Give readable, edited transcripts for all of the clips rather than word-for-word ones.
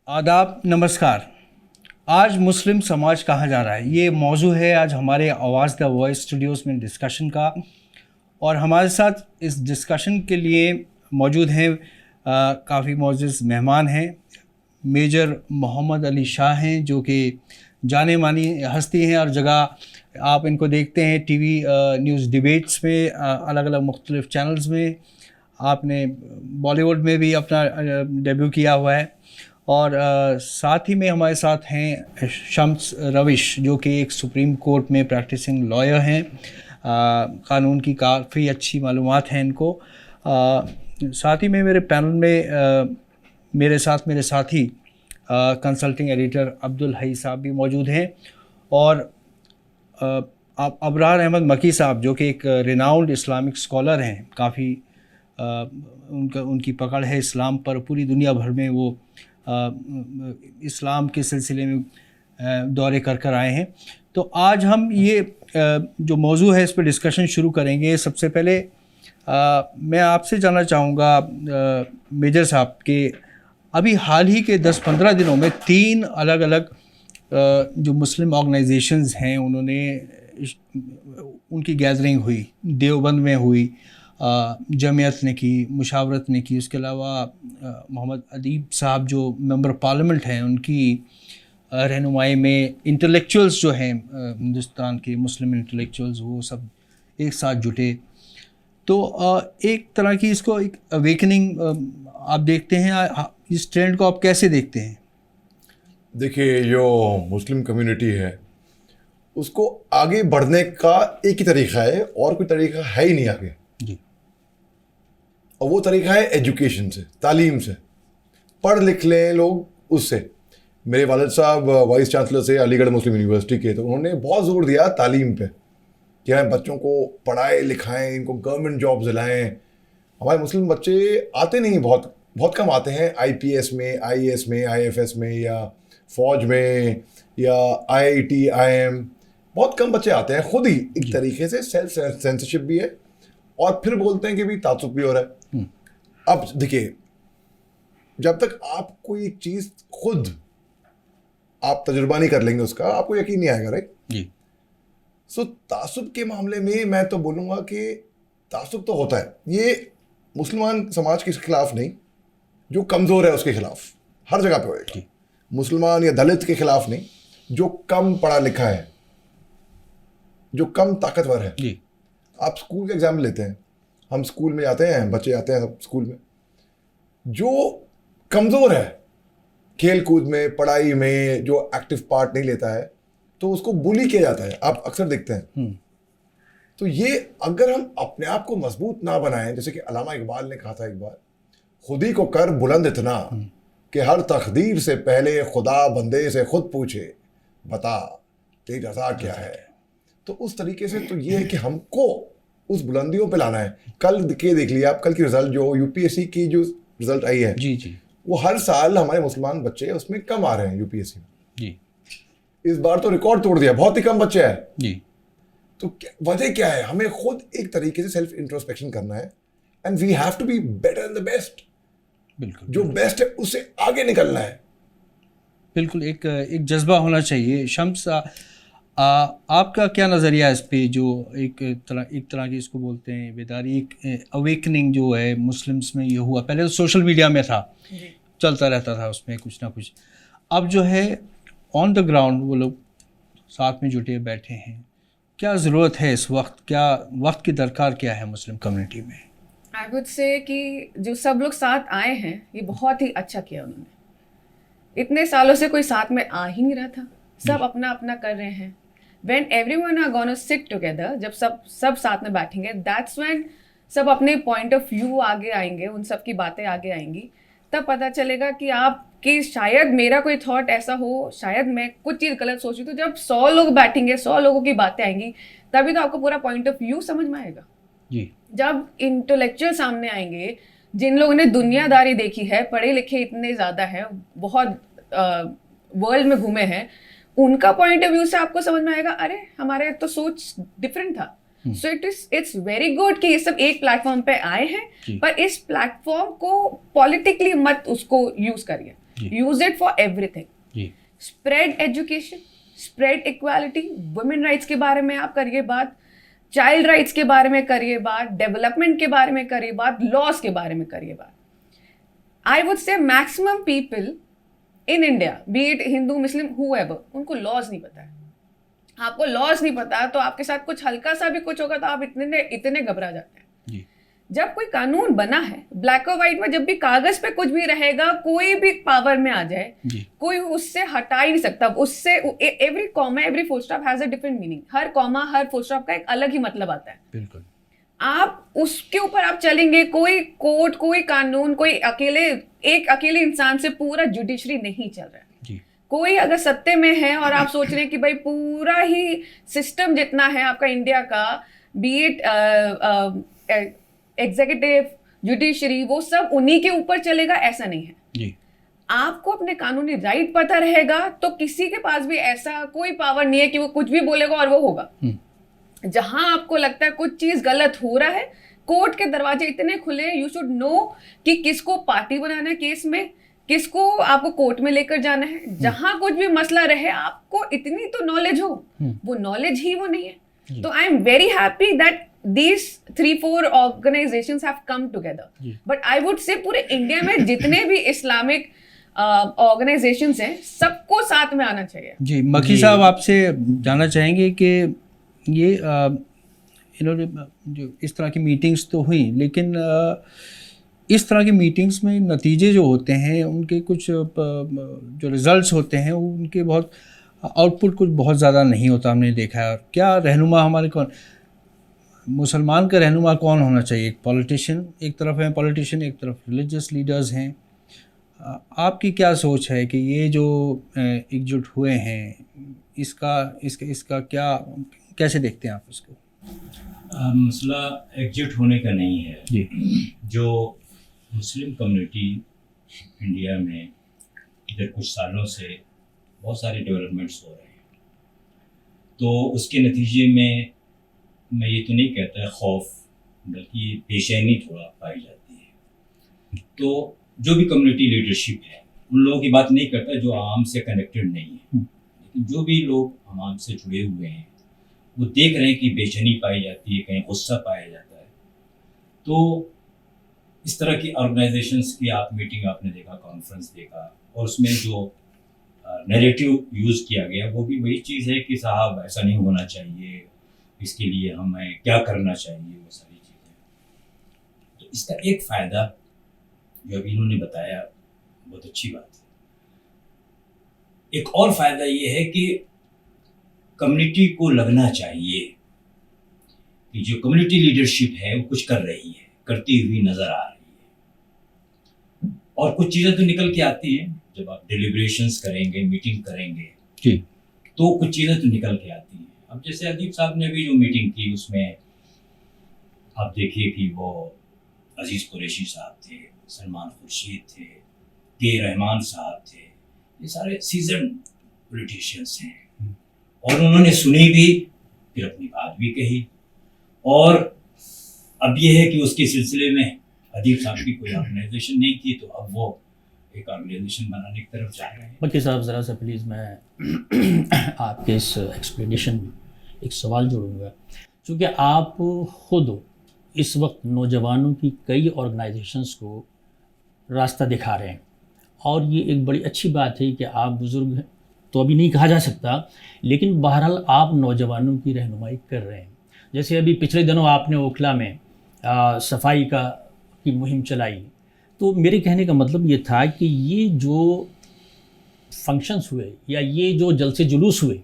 आदाब, नमस्कार। आज मुस्लिम समाज कहाँ जा रहा है, ये मौजू है आज हमारे आवाज़ द वॉइस स्टूडियोज़ में डिस्कशन का। और हमारे साथ इस डिस्कशन के लिए मौजूद हैं काफ़ी मोअज़्ज़ज़ मेहमान हैं। मेजर मोहम्मद अली शाह हैं, जो कि जाने मानी हस्ती हैं। और जगह आप इनको देखते हैं टीवी न्यूज़ डिबेट्स में, अलग अलग मुख्तलिफ़ चैनल्स में। आपने बॉलीवुड में भी अपना डेब्यू किया हुआ है। और साथ ही में हमारे साथ हैं शम्स रविश, जो कि एक सुप्रीम कोर्ट में प्रैक्टिसिंग लॉयर हैं। कानून की काफ़ी अच्छी मालूमात हैं इनको। साथ ही में मेरे पैनल में मेरे साथी कंसल्टिंग एडिटर अब्दुल हई साहब भी मौजूद हैं। और अबरार अहमद मकी साहब, जो कि एक रिनाउंड इस्लामिक स्कॉलर हैं। काफ़ी उनकी पकड़ है इस्लाम पर, पूरी दुनिया भर में वो इस्लाम के सिलसिले में दौरे कर आए हैं। तो आज हम ये जो मौजू है इस पर डिस्कशन शुरू करेंगे। सबसे पहले मैं आपसे जानना चाहूँगा मेजर साहब कि अभी हाल ही के 10-15 दिनों में 3 अलग अलग जो मुस्लिम ऑर्गेनाइजेशंस हैं, उनकी गैदरिंग हुई। देवबंद में हुई, जमीयत ने की, मुशावरत ने की। उसके अलावा मोहम्मद अदीब साहब जो मेंबर पार्लियामेंट हैं, उनकी रहनुमाई में इंटेलेक्चुअल्स जो हैं हिंदुस्तान के मुस्लिम इंटेलेक्चुअल्स, वो सब एक साथ जुटे। तो एक तरह की इसको एक अवेकनिंग आप देखते हैं। इस ट्रेंड को आप कैसे देखते हैं? देखिए, जो मुस्लिम कम्युनिटी है उसको आगे बढ़ने का एक ही तरीका है, और कोई तरीका है ही नहीं आगे जी। और वो तरीका है एजुकेशन से, तालीम से। पढ़ लिख लें लोग उससे। मेरे वालिद साहब वाइस चांसलर से अलीगढ़ मुस्लिम यूनिवर्सिटी के, तो उन्होंने बहुत जोर दिया तालीम पे कि हम बच्चों को पढ़ाएं लिखाएं, इनको गवर्नमेंट जॉब दिलाएं। हमारे मुस्लिम बच्चे आते नहीं, बहुत कम आते हैं आईपीएस में, आईएएस में, आईएफएस में, या फौज में, या आईआईटी, आईएम। बहुत कम बच्चे आते हैं। खुद ही एक तरीके से सेल्फ सेंसरशिप भी है, और फिर बोलते हैं कि भी तासुब भी हो रहा है। अब देखिए, जब तक आप कोई एक चीज खुद आप तजुर्बा नहीं कर लेंगे उसका, आपको यकीन नहीं आएगा, राइट जी। सो तासुब के मामले में मैं तो बोलूंगा कि तासुब तो होता है, ये मुसलमान समाज के खिलाफ नहीं, जो कमजोर है उसके खिलाफ हर जगह पे होएगा। मुसलमान या दलित के खिलाफ नहीं, जो कम पढ़ा लिखा है, जो कम ताकतवर है जी। आप स्कूल का एग्जाम्पल लेते हैं। हम स्कूल में जाते हैं, बच्चे आते हैं सब स्कूल में, जो कमज़ोर है खेल कूद में, पढ़ाई में, जो एक्टिव पार्ट नहीं लेता है, तो उसको बुली किया जाता है। आप अक्सर देखते हैं। तो ये अगर हम अपने आप को मजबूत ना बनाएं, जैसे कि अल्लामा इकबाल ने कहा था एक बार, खुद ही को कर बुलंद इतना कि हर तकदीर से पहले खुदा बंदे से खुद पूछे, बता तेरी रजा क्या है। तो उस तरीके से तो ये है कि हमको उस बुलंदियों पे लाना है। कल के देख लिया आप, कल की रिजल्ट जो यूपीएससी की जो रिजल्ट आई है जी जी, वो हर साल हमारे मुसलमान बच्चे उसमें कम आ रहे हैं यूपीएससी में जी। इस बार तो रिकॉर्ड तोड़ दिया, बहुत ही कम बच्चे हैं जी। तो वजह क्या है? हमें खुद एक तरीके से सेल्फ इंट्रोस्पेक्शन करना है, and we have to be better than the best. बिल्कुल, जो बेस्ट है उससे आगे निकलना है। बिल्कुल, एक जज्बा होना चाहिए। शम्स, आपका क्या नज़रिया है इस पे? जो एक तरह की इसको बोलते हैं बेदारी, एक अवेकनिंग जो है मुस्लिम्स में ये हुआ। पहले तो सोशल मीडिया में था, चलता रहता था उसमें कुछ ना कुछ। अब जो है ऑन द ग्राउंड वो लोग साथ में जुटे बैठे हैं। क्या ज़रूरत है इस वक्त, क्या वक्त की दरकार क्या है मुस्लिम कम्युनिटी में? आई वुड से कि जो सब लोग साथ आए हैं, ये बहुत ही अच्छा किया उन्होंने। इतने सालों से कोई साथ में आ ही नहीं रहा था, सब अपना अपना कर रहे हैं। When everyone are gonna sit together, जब सब साथ में बैठेंगे, that's when सब अपने पॉइंट ऑफ व्यू आगे आएंगे, उन सब की बातें आगे आएंगी। तब पता चलेगा कि शायद मेरा कोई थॉट ऐसा हो, शायद मैं कुछ चीज़ गलत सोच रही। तो जब 100 लोग बैठेंगे, 100 लोगों की बातें आएंगी, तभी तो आपको पूरा पॉइंट ऑफ व्यू समझ में आएगा जी। जब इंटेलेक्चुअल सामने आएंगे, जिन लोगों ने दुनियादारी देखी है, पढ़े लिखे इतने ज़्यादा हैं, बहुत वर्ल्ड में घूमे हैं, उनका पॉइंट ऑफ व्यू से आपको समझ में आएगा, अरे हमारे तो सोच डिफरेंट था। सो इट्स वेरी गुड कि ये सब एक प्लेटफॉर्म पे आए हैं, पर इस प्लेटफॉर्म को पॉलिटिकली मत उसको यूज करिए। Use it for everything. जी spread education, spread equality, women rights के बारे में आप करिए बात, चाइल्ड राइट्स के बारे में करिए बात, डेवलपमेंट के बारे में करिए बात, लॉज के बारे में करिए बात। I would say maximum people in India, be it Hindu Muslim whoever, उनको लॉज नहीं पता है। आपको लॉज नहीं पता तो आपके साथ कुछ हल्का सा भी कुछ होगा तो आप इतने घबरा जाते हैं। जी जब कोई कानून बना है ब्लैक और व्हाइट में, जब भी कागज पे कुछ भी रहेगा, कोई भी पावर में आ जाए, जी कोई उससे हटा ही नहीं सकता। उससे every comma, every full stop has a different meaning. Her comma, her full stop का एक अलग ही मतलब आता है। बिल्कुल। आप उसके ऊपर आप चलेंगे, कोई कोर्ट, कोई कानून, कोई एक अकेले इंसान से पूरा जुडिशरी नहीं चल रहा है। जी कोई अगर सत्ते में है और आप सोच रहे हैं कि भाई पूरा ही सिस्टम जितना है आपका इंडिया का, बी इट एग्जीक्यूटिव, जुडिशरी, वो सब उन्हीं के ऊपर चलेगा, ऐसा नहीं है। जी आपको अपने कानूनी राइट पता रहेगा तो किसी के पास भी ऐसा कोई पावर नहीं है कि वो कुछ भी बोलेगा और वो होगा। जहां आपको लगता है कुछ चीज गलत हो रहा है, कोर्ट के दरवाजे इतने खुले, यू शुड नो कि किसको पार्टी बनाना है केस में, किसको आपको कोर्ट में लेकर जाना है। जहां कुछ भी मसला रहे, आपको इतनी तो नॉलेज हो, वो नॉलेज ही वो नहीं है। तो I am very happy that these 3-4 organizations have come together. But I would say पूरे इंडिया में जितने भी इस्लामिक ऑर्गेनाइजेशंस हैं, सबको साथ में आना चाहिए। जी मक्की साहब, आपसे जानना चाहेंगे कि ये इन्होंने जो इस तरह की मीटिंग्स तो हुई, लेकिन इस तरह की मीटिंग्स में नतीजे जो होते हैं, उनके कुछ जो रिजल्ट्स होते हैं, उनके बहुत आउटपुट कुछ बहुत ज़्यादा नहीं होता, हमने देखा है। क्या रहनुमा हमारे कौन, मुसलमान का रहनुमा कौन होना चाहिए? एक पॉलिटिशियन एक तरफ है, पॉलिटिशियन एक तरफ रिलीजियस लीडर्स हैं। आपकी क्या सोच है कि ये जो एकजुट हुए हैं, इसका क्या, कैसे देखते हैं आप इसको? मसला एकजुट होने का नहीं है जी। जो मुस्लिम कम्युनिटी इंडिया में इधर कुछ सालों से बहुत सारे डेवलपमेंट्स हो रहे हैं, तो उसके नतीजे में मैं ये तो नहीं कहता खौफ, बल्कि बेचैनी थोड़ा पाई जाती है। तो जो भी कम्युनिटी लीडरशिप है, उन लोगों की बात नहीं करता जो आवाम से कनेक्टेड नहीं है, लेकिन जो भी लोग आवाम से जुड़े हुए हैं, वो देख रहे हैं कि बेचैनी पाई जाती है, कहीं गुस्सा पाया जाता है। तो इस तरह की ऑर्गेनाइजेशंस की आप मीटिंग आपने देखा, कॉन्फ्रेंस देखा, और उसमें जो नैरेटिव यूज़ किया गया वो भी वही चीज़ है कि साहब ऐसा नहीं होना चाहिए, इसके लिए हमें क्या करना चाहिए, वो सारी चीज़ें। तो इसका एक फ़ायदा जो अभी इन्होंने बताया, बहुत अच्छी बात है। एक और फ़ायदा ये है कि कम्युनिटी को लगना चाहिए कि जो कम्युनिटी लीडरशिप है वो कुछ कर रही है, करती हुई नज़र आ रही है। और कुछ चीज़ें तो निकल के आती हैं जब आप डिलिब्रेशंस करेंगे, मीटिंग करेंगे जी, तो कुछ चीज़ें तो निकल के आती हैं। अब जैसे अदीब साहब ने अभी जो मीटिंग की, उसमें आप देखिए कि वो अजीज़ कुरैशी साहब थे, सलमान खुर्शीद थे, के रहमान साहब थे, ये सारे सीजन पॉलिटिशियंस हैं, और उन्होंने सुनी भी, फिर अपनी बात भी कही। और अब ये है कि उसके सिलसिले में अदीब साहब की कोई ऑर्गेनाइजेशन नहीं थी, तो अब वो एक ऑर्गेनाइजेशन बनाने की तरफ जा रहे हैं। मक्की साहब, ज़रा सा प्लीज़ मैं आपके इस एक्सप्लेनेशन में एक सवाल जोड़ूंगा, क्योंकि आप खुद इस वक्त नौजवानों की कई ऑर्गेनाइजेशंस को रास्ता दिखा रहे हैं, और ये एक बड़ी अच्छी बात है कि आप बुज़ुर्ग तो अभी नहीं कहा जा सकता, लेकिन बहरहाल आप नौजवानों की रहनुमाई कर रहे हैं। जैसे अभी पिछले दिनों आपने ओखला में सफाई की मुहिम चलाई, तो मेरे कहने का मतलब ये था कि ये जो फंक्शंस हुए या ये जो जलसे जुलूस हुए,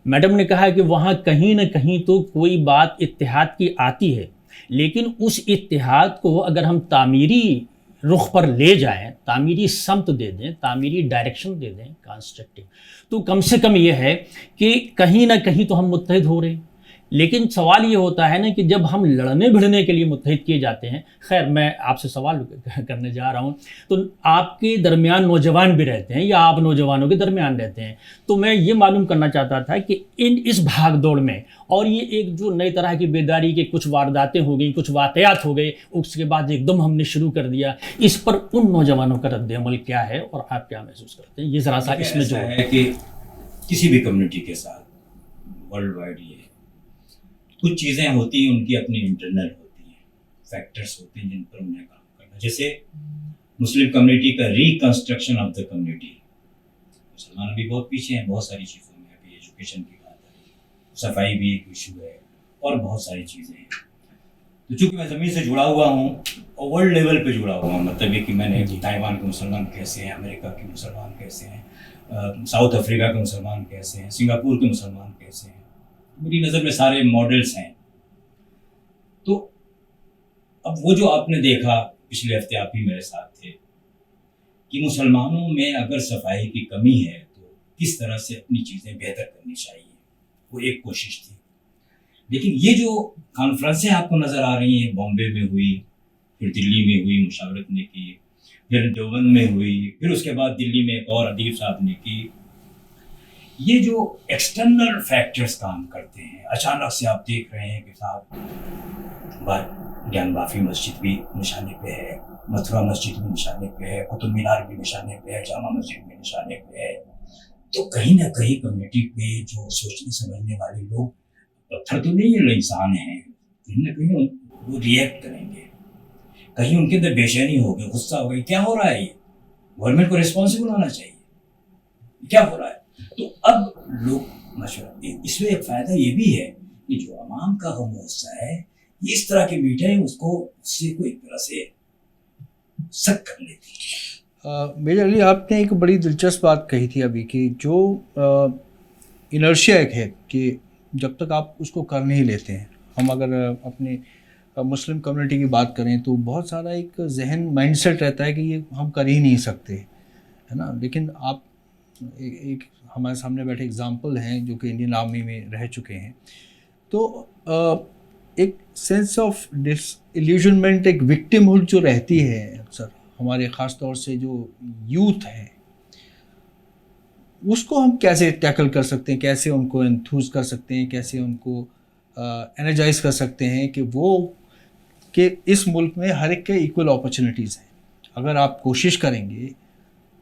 मैडम ने कहा कि वहाँ कहीं ना कहीं तो कोई बात इत्तेहाद की आती है, लेकिन उस इत्तेहाद को अगर हम तामीरी रुख पर ले जाएं, तामीरी समत दे दें, तामीरी डायरेक्शन दे दें, कंस्ट्रक्टिव, तो कम से कम ये है कि कहीं ना कहीं तो हम मुत्तहिद हो रहे हैं, लेकिन सवाल ये होता है ना कि जब हम लड़ने भिड़ने के लिए मुत्तहिद किए जाते हैं, खैर मैं आपसे सवाल करने जा रहा हूँ, तो आपके दरमियान नौजवान भी रहते हैं या आप नौजवानों के दरमियान रहते हैं, तो मैं ये मालूम करना चाहता था कि इस भाग दौड़ में और ये एक जो नई तरह की बेदारी के कुछ वारदातें हो गई, कुछ वाक़यात हो गए, उसके बाद एकदम हमने शुरू कर दिया, इस पर उन नौजवानों का रद्द-ए-अमल क्या है और आप क्या महसूस करते हैं? ये ज़रा सा इसमें जो है कि किसी भी कम्युनिटी के साथ वर्ल्ड वाइड ये कुछ चीज़ें होती हैं, उनकी अपनी इंटरनल होती हैं, फैक्टर्स होते हैं जिन पर उन्हें काम करना। जैसे मुस्लिम कम्युनिटी का रिकंस्ट्रक्शन ऑफ द कम्युनिटी, मुसलमान भी बहुत पीछे हैं बहुत सारी चीज़ों में, अभी एजुकेशन की बात है, सफाई भी एक इशू है और बहुत सारी चीज़ें हैं। तो चूँकि मैं ज़मीन से जुड़ा हुआ हूँ और वर्ल्ड लेवल पे जुड़ा हुआ हूँ, मतलब ये कि मैंने ताइवान के मुसलमान कैसे हैं, अमेरिका के मुसलमान कैसे हैं, साउथ अफ्रीका के मुसलमान कैसे हैं, सिंगापुर के मुसलमान कैसे हैं, मेरी नज़र में सारे मॉडल्स हैं। तो अब वो जो आपने देखा पिछले हफ्ते, आप ही मेरे साथ थे, कि मुसलमानों में अगर सफाई की कमी है तो किस तरह से अपनी चीज़ें बेहतर करनी चाहिए, वो एक कोशिश थी। लेकिन ये जो कॉन्फ्रेंसें आपको नज़र आ रही हैं, बॉम्बे में हुई, फिर दिल्ली में हुई, मुशावरत ने की, फिर देवबंद में हुई, फिर उसके बाद दिल्ली में एक और अदीब साहब ने की, ये जो एक्सटर्नल फैक्टर्स काम करते हैं, अचानक से आप देख रहे हैं कि साहब ज्ञान बाफी मस्जिद भी निशाने पे है, मथुरा मस्जिद भी निशाने पे है, कुतुब मीनार भी निशाने पे है, जामा मस्जिद भी निशाने पे है। तो कहीं ना कहीं कम्युनिटी पे जो सोचने समझने वाले लोग, पत्थर तो नहीं है, इंसान हैं, कहीं ना कहीं वो रिएक्ट करेंगे, कहीं उनके अंदर बेचैनी हो गई, गुस्सा हो गई, क्या हो रहा है, ये गवर्नमेंट को रिस्पॉन्सिबल होना चाहिए, क्या हो रहा है। तो अब लोग मशवरा, इसमें एक फ़ायदा ये भी है कि जो अवाम का हम हिस्सा है, इस तरह के मीडिया उसको उससे को एक तरह से सक कर लेती है। मेजर अली, आपने एक बड़ी दिलचस्प बात कही थी अभी कि जो इनर्शिया एक है कि जब तक आप उसको कर नहीं लेते हैं, हम अगर अपने मुस्लिम कम्युनिटी की बात करें तो बहुत सारा एक जहन माइंडसेट रहता है कि ये हम कर ही नहीं सकते, है ना। लेकिन आप एक हमारे सामने बैठे एग्जाम्पल हैं जो कि इंडियन आर्मी में रह चुके हैं, तो एक सेंस ऑफ डिसइल्यूजनमेंट, एक विक्टिमहुड जो रहती है अक्सर हमारे ख़ास तौर से जो यूथ है, उसको हम कैसे टैकल कर सकते हैं, कैसे उनको एंथूज कर सकते हैं, कैसे उनको एनर्जाइज कर सकते हैं कि वो कि इस मुल्क में हर एक के इक्वल अपॉर्चुनिटीज़ हैं, अगर आप कोशिश करेंगे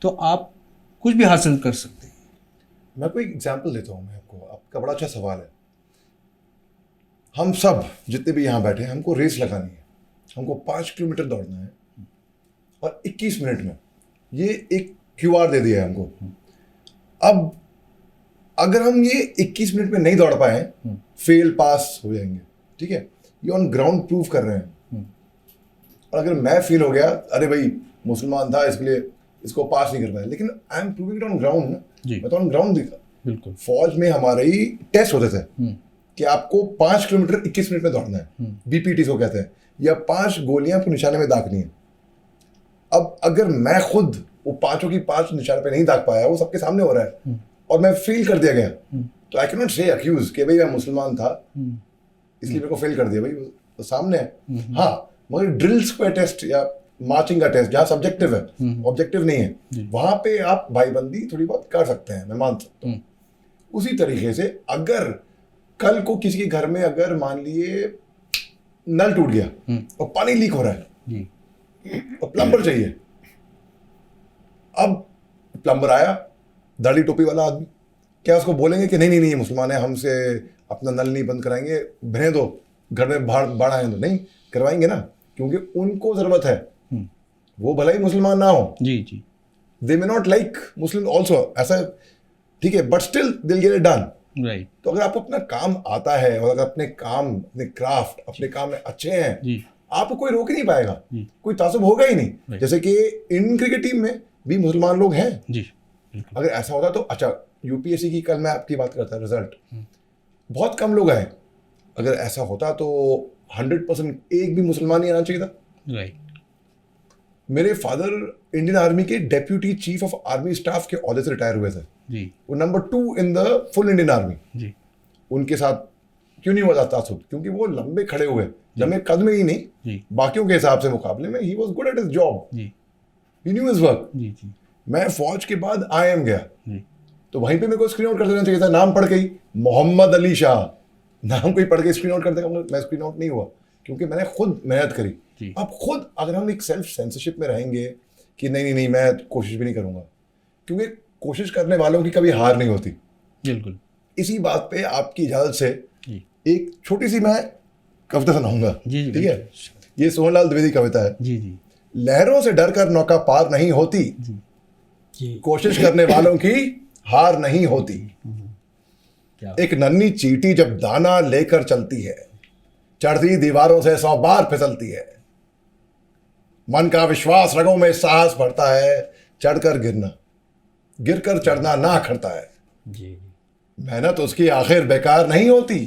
तो आप कुछ भी हासिल कर सकते हैं। मैं कोई एग्जांपल देता हूँ मैं आपको, आपका बड़ा अच्छा सवाल है। हम सब जितने भी यहाँ बैठे हैं, हमको रेस लगानी है, हमको 5 किलोमीटर दौड़ना है और 21 मिनट में, ये एक QR दे दिया है हमको। अब अगर हम ये 21 मिनट में नहीं दौड़ पाए, फेल पास हो जाएंगे, ठीक है, ये ऑन ग्राउंड प्रूव कर रहे हैं। और अगर मैं फेल हो गया, अरे भाई मुसलमान था इसलिए इसको पास नहीं कर पाया, लेकिन I am proving it on ground ना, मैं तो ऑन ग्राउंड दिखा। बिल्कुल, फौज में हमारे ही टेस्ट होते थे कि आपको 5 किलोमीटर 21 मिनट में दौड़ना है, BPT को कहते हैं, या 5 गोलियां आपको निशाने में दागनी है। अब अगर मैं खुद वो 5 की 5 निशाने पे नहीं दाग पाया, वो सबके सामने हो रहा है और मैं फेल कर दिया गया, तो आई कैन नॉट से अक्यूज कि भाई मैं मुसलमान था इसलिए मेरे को फेल कर दिया, भाई वो सामने है। हाँ, मगर ड्रिल्स का टेस्ट या मार्चिंग का टेस्ट जहाँ सब्जेक्टिव है, ऑब्जेक्टिव नहीं है, वहां पे आप भाईबंदी थोड़ी बहुत कर सकते हैं, मैं मान सकता हूँ। उसी तरीके से अगर कल को किसी के घर में अगर मान लिए नल टूट गया और पानी लीक हो रहा है और प्लम्बर चाहिए, अब प्लम्बर आया, दाढ़ी टोपी वाला आदमी, क्या उसको बोलेंगे कि नहीं नहीं नहीं मुसलमान है, हमसे अपना नल नहीं बंद कराएंगे, बहने दो, घर में बाढ़ आए तो नहीं करवाएंगे ना, क्योंकि उनको ज़रूरत है, वो भला ही मुसलमान ना हो, जी जी, they may not like Muslim also, ऐसा ठीक है, but still they'll get it done, right. तो अगर आपको अपना काम आता है और अगर अपने काम, अपने क्राफ्ट, अपने काम में अच्छे हैं जी, आपको कोई रोक ही नहीं पाएगा, कोई तासुब होगा ही नहीं। जैसे कि इंडियन क्रिकेट टीम में भी मुसलमान लोग हैं जी, अगर ऐसा होता तो अच्छा, UPSC की कल मैं आपकी बात करता, रिजल्ट बहुत कम लोग आए, अगर ऐसा होता तो 100% एक भी मुसलमान नहीं आना चाहिए था, राइट। मेरे फादर इंडियन आर्मी के deputy chief of army staff के ओहदे से रिटायर हुए थे जी, वो number 2 in the full Indian army, जी, उनके साथ क्यों नहीं हुआ तासुब? क्योंकि वो लंबे खड़े हुए, लंबे कद में ही नहीं, जी बाकियों के हिसाब से मुकाबले में ही was good at his job, जी ही न्यू हिज वर्क। जी जी मैं फौज के बाद IIM गया, जी तो वहीं पे मेरे को स्क्रीन आउट कर देना चाहिए था। नाम पढ़ के ही मोहम्मद अली शाह, नाम कोई पढ़ के स्क्रीन आउट कर देगा, मैं स्क्रीन आउट नहीं हुआ क्योंकि मैंने खुद मेहनत करी। जी। अब खुद अगर हम एक सेल्फ सेंसरशिप में रहेंगे कि नहीं नहीं नहीं मैं कोशिश भी नहीं करूंगा, क्योंकि कोशिश करने वालों की कभी हार नहीं होती। बिल्कुल इसी बात पे आपकी इजाजत से जी एक छोटी सी मैं कविता सुनाऊंगा, जी जी ठीक है? ये सोहनलाल द्विवेदी कविता है। जी जी लहरों से डरकर नौका पार नहीं होती, जी जी कोशिश करने वालों की हार नहीं होती। क्या एक नन्ही चींटी जब दाना लेकर चलती है, चढ़ती दीवारों से 100 बार फिसलती है। मन का विश्वास रगों में साहस बढ़ता है, चढ़कर गिरना, गिरकर चढ़ना ना खड़ता है। जी मेहनत उसकी आखिर बेकार नहीं होती,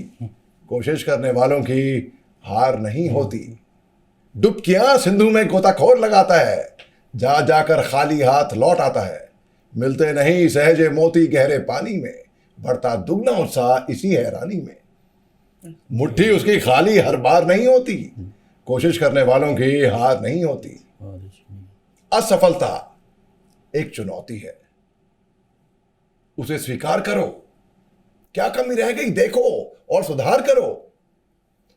कोशिश करने वालों की हार नहीं होती। डुबकियां सिंधु में गोताखोर लगाता है, जा जाकर खाली हाथ लौट आता है। मिलते नहीं सहजे मोती गहरे पानी में, बढ़ता दुगना उत्साह इसी हैरानी में। मुट्ठी उसकी खाली हर बार नहीं होती, कोशिश करने वालों की हार नहीं होती। बहुत अच्छी। असफलता एक चुनौती है, उसे स्वीकार करो। क्या कमी रह गई देखो और सुधार करो।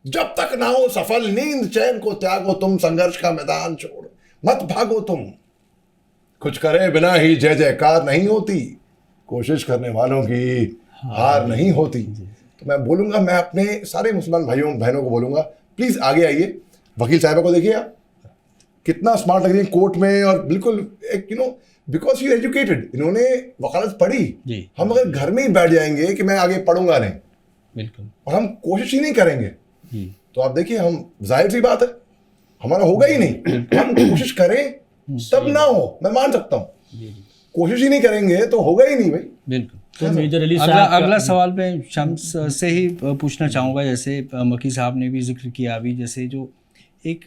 जब तक ना हो सफल नींद चैन को त्यागो तुम, संघर्ष का मैदान छोड़ मत भागो तुम। कुछ करे बिना ही जय जयकार नहीं होती, कोशिश करने वालों की हार नहीं होती। तो मैं बोलूंगा, मैं अपने सारे मुसलमान भाइयों बहनों को बोलूंगा, प्लीज आगे आइए। वकील साहबा को देखिए आप कितना स्मार्ट लग रही है कोर्ट में, और बिल्कुल एक बिकॉज यू एजुकेटेड, इन्होंने वकालत पढ़ी। जी हम अगर घर में ही बैठ जाएंगे कि मैं आगे पढ़ूंगा नहीं बिल्कुल और हम कोशिश ही नहीं करेंगे, जी तो आप देखिए, हम जाहिर सी बात है हमारा होगा ही नहीं। हम कोशिश करें तब ना हो, मैं मान सकता हूं। जी जी कोशिश ही नहीं करेंगे तो होगा ही नहीं भाई। बिल्कुल। तो मेजर अली अगला साहब अगला सवाल मैं शम्स से ही पूछना चाहूँगा। जैसे मकी साहब ने भी जिक्र किया अभी, जैसे जो एक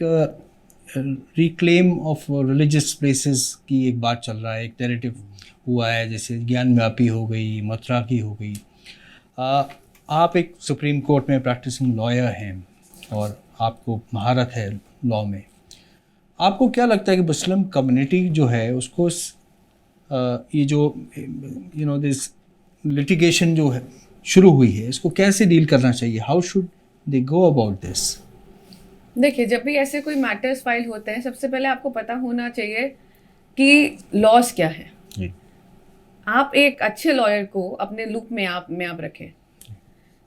रिक्लेम ऑफ रिलीजियस प्लेसेस की एक बात चल रहा है, एक नैरेटिव हुआ है, जैसे ज्ञानव्यापी हो गई, मथुरा की हो गई। आप एक सुप्रीम कोर्ट में प्रैक्टिसिंग लॉयर हैं और आपको महारत है लॉ में। आपको क्या लगता है कि मुस्लिम कम्युनिटी जो है उसको ये जो दिस लिटिगेशन जो है शुरू हुई है, इसको कैसे डील करना चाहिए? How should they go about this? देखिए, जब भी ऐसे कोई मैटर्स फाइल होते हैं, सबसे पहले आपको पता होना चाहिए कि लॉस क्या है। जी आप एक अच्छे लॉयर को अपने लूप में आप रखें।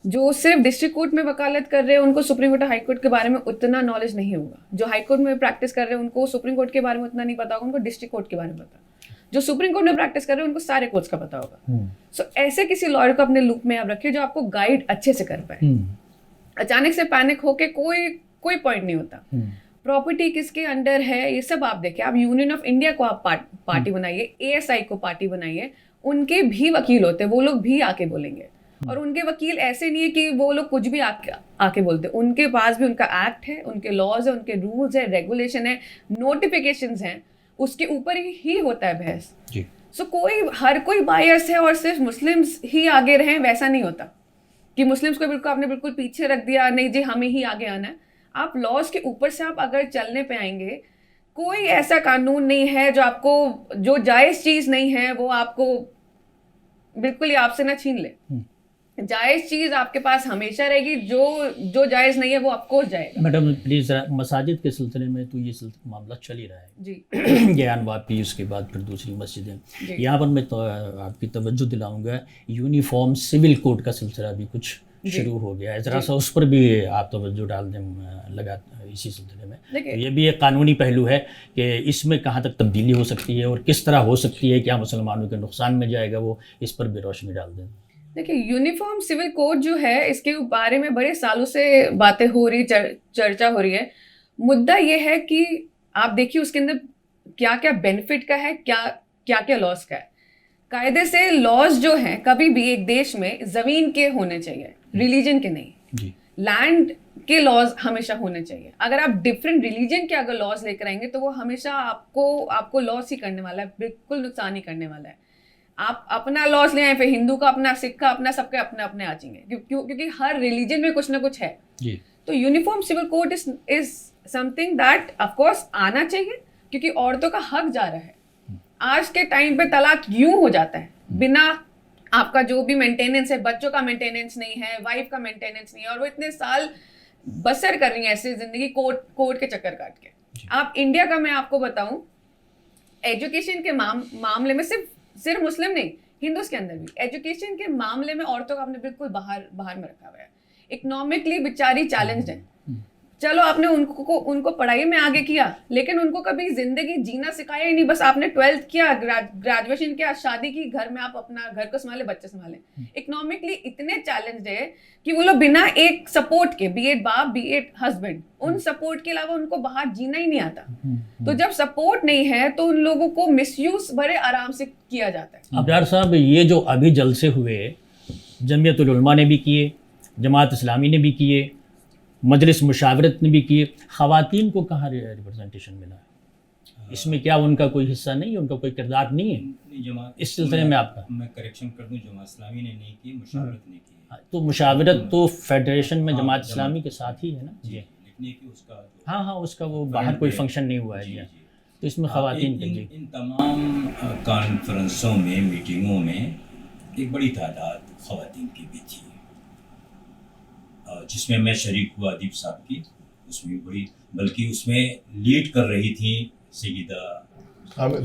जो सिर्फ डिस्ट्रिक्ट कोर्ट में वकालत कर रहे हैं उनको सुप्रीम कोर्ट और हाई कोर्ट के बारे में उतना नॉलेज नहीं होगा। जो हाई कोर्ट में प्रैक्टिस कर रहे हैं उनको सुप्रीम कोर्ट के बारे में उतना नहीं पता होगा, उनको डिस्ट्रिक्ट कोर्ट के बारे में पता। जो सुप्रीम कोर्ट में प्रैक्टिस कर रहे हैं उनको सारे कोर्ट्स का पता होगा। सो ऐसे किसी लॉयर को अपने लूप में आप रखिए जो आपको गाइड अच्छे से कर पाए। अचानक से पैनिक होके कोई पॉइंट नहीं होता। प्रॉपर्टी किसके अंडर है ये सब आप देखिए। आप यूनियन ऑफ इंडिया को आप पार्टी बनाइए, ASI को पार्टी बनाइए, उनके भी वकील होते हैं, वो लोग भी आके बोलेंगे। और उनके वकील ऐसे नहीं है कि वो लोग कुछ भी आके बोलते हैं। उनके पास भी उनका एक्ट है, उनके लॉज है, उनके रूल्स है, रेगुलेशन है, नोटिफिकेशंस हैं, उसके ऊपर ही होता है बहस। जी सो हर कोई बायस है और सिर्फ मुस्लिम्स ही आगे रहें वैसा नहीं होता कि मुस्लिम्स को बिल्कुल आपने बिल्कुल पीछे रख दिया, नहीं जी हमें ही आगे आना है। आप लॉज के ऊपर से आप अगर चलने पे आएंगे, कोई ऐसा कानून नहीं है जो जायज़ चीज़ नहीं है वो आपको बिल्कुल ही आपसे ना छीन ले। जायज़ चीज़ आपके पास हमेशा रहेगी, जो जायज़ नहीं है वो आपको जाएगा। मैडम प्लीज़, मसाजिद के सिलसिले में तो ये मामला चल ही रहा है जी ज्ञान वापी, उसके बाद फिर दूसरी मस्जिदें। जी। यहाँ पर मैं तो आपकी तवज्जो दिलाऊंगा, यूनिफॉर्म सिविल कोड का सिलसिला भी कुछ शुरू हो गया है, ज़रा सा उस पर भी आप तवज्जो डाल दें लगा इसी सिलसिले में। देखिए, तो ये भी एक कानूनी पहलू है कि इसमें कहाँ तक तब्दीली हो सकती है और किस तरह हो सकती है, क्या मुसलमानों के नुकसान में जाएगा, वो इस पर भी रोशनी डाल दें। देखिए, यूनिफॉर्म सिविल कोड जो है इसके बारे में बड़े सालों से बातें हो रही, चर्चा हो रही है। मुद्दा ये है कि आप देखिए उसके अंदर क्या क्या बेनिफिट का है, क्या क्या लॉस का है। कायदे से लॉस जो हैं कभी भी एक देश में ज़मीन के होने चाहिए, रिलीजन के नहीं। जी लैंड के लॉज हमेशा होने चाहिए। अगर आप डिफरेंट रिलीजन के अगर लॉज लेकर आएंगे तो वो हमेशा आपको लॉस ही करने वाला है, बिल्कुल नुकसान ही करने वाला है। आप अपना लॉस ले आए, फिर हिंदू का अपना, सिख का अपना, सबके अपने अपने आ जाएंगे, क्योंकि हर रिलीजन में कुछ ना कुछ है जी। तो uniform civil code is something that of course आना चाहिए, क्योंकि औरतों का हक जा रहा है। आज के टाइम पे तलाक यूं हो जाता है, बिना आपका जो भी मेंटेनेंस है, बच्चों का मेंटेनेंस नहीं है, वाइफ का मेंटेनेंस नहीं है, और वो इतने साल बसर कर रही है ऐसे जिंदगी कोर्ट के चक्कर काट के। आप इंडिया का मैं आपको बताऊं, एजुकेशन के मामले में सिर्फ मुस्लिम नहीं, हिंदूज के अंदर भी एजुकेशन के मामले में औरतों को आपने बिल्कुल बाहर में रखा हुआ है। इकोनॉमिकली बेचारी चैलेंज्ड है। चलो आपने उनको पढ़ाई में आगे किया, लेकिन उनको कभी जिंदगी जीना सिखाया ही नहीं। बस आपने 12th किया, ग्रेजुएशन किया, शादी की, घर में आप अपना घर को संभाले, बच्चे संभाले। इकोनॉमिकली इतने चैलेंज्ड है कि वो लोग बिना एक सपोर्ट के, बी एड बाप, बी एड हस्बैंड, उन सपोर्ट के अलावा उनको बाहर जीना ही नहीं आता। तो जब सपोर्ट नहीं है तो उन लोगों को मिसयूज बड़े आराम से किया जाता है। अब्रार साहब, ये जो अभी जलसे हुए, जमीयतुल उलमा ने भी किए, जमात इस्लामी ने भी किए, मजलिस मुशावरत ने भी किए, ख़वातीन को कहाँ रिप्रेजेंटेशन मिला है? इसमें क्या उनका कोई हिस्सा नहीं है, उनका कोई किरदार नहीं है जमात इस सिलसिले में? आपका मैं करेक्शन कर दूं, जमात इस्लामी ने नहीं की, मुशावरत ने की। तो मुशावरत तो फेडरेशन में जमात इस्लामी के साथ ही है ना जी। लिखने की उसका हाँ, उसका वो बाहर कोई फंक्शन नहीं हुआ है जी। तो इसमें ख़वातीन के जी। इन तमाम कॉन्फ्रेंसों में, मीटिंगों में एक बड़ी तादाद ख़वातीन की भी थी, जिसमें मैं शरीक हुआ अदीब साहब की। उसमें बड़ी, बल्कि उसमें लीड कर रही थी सैयदा हामिद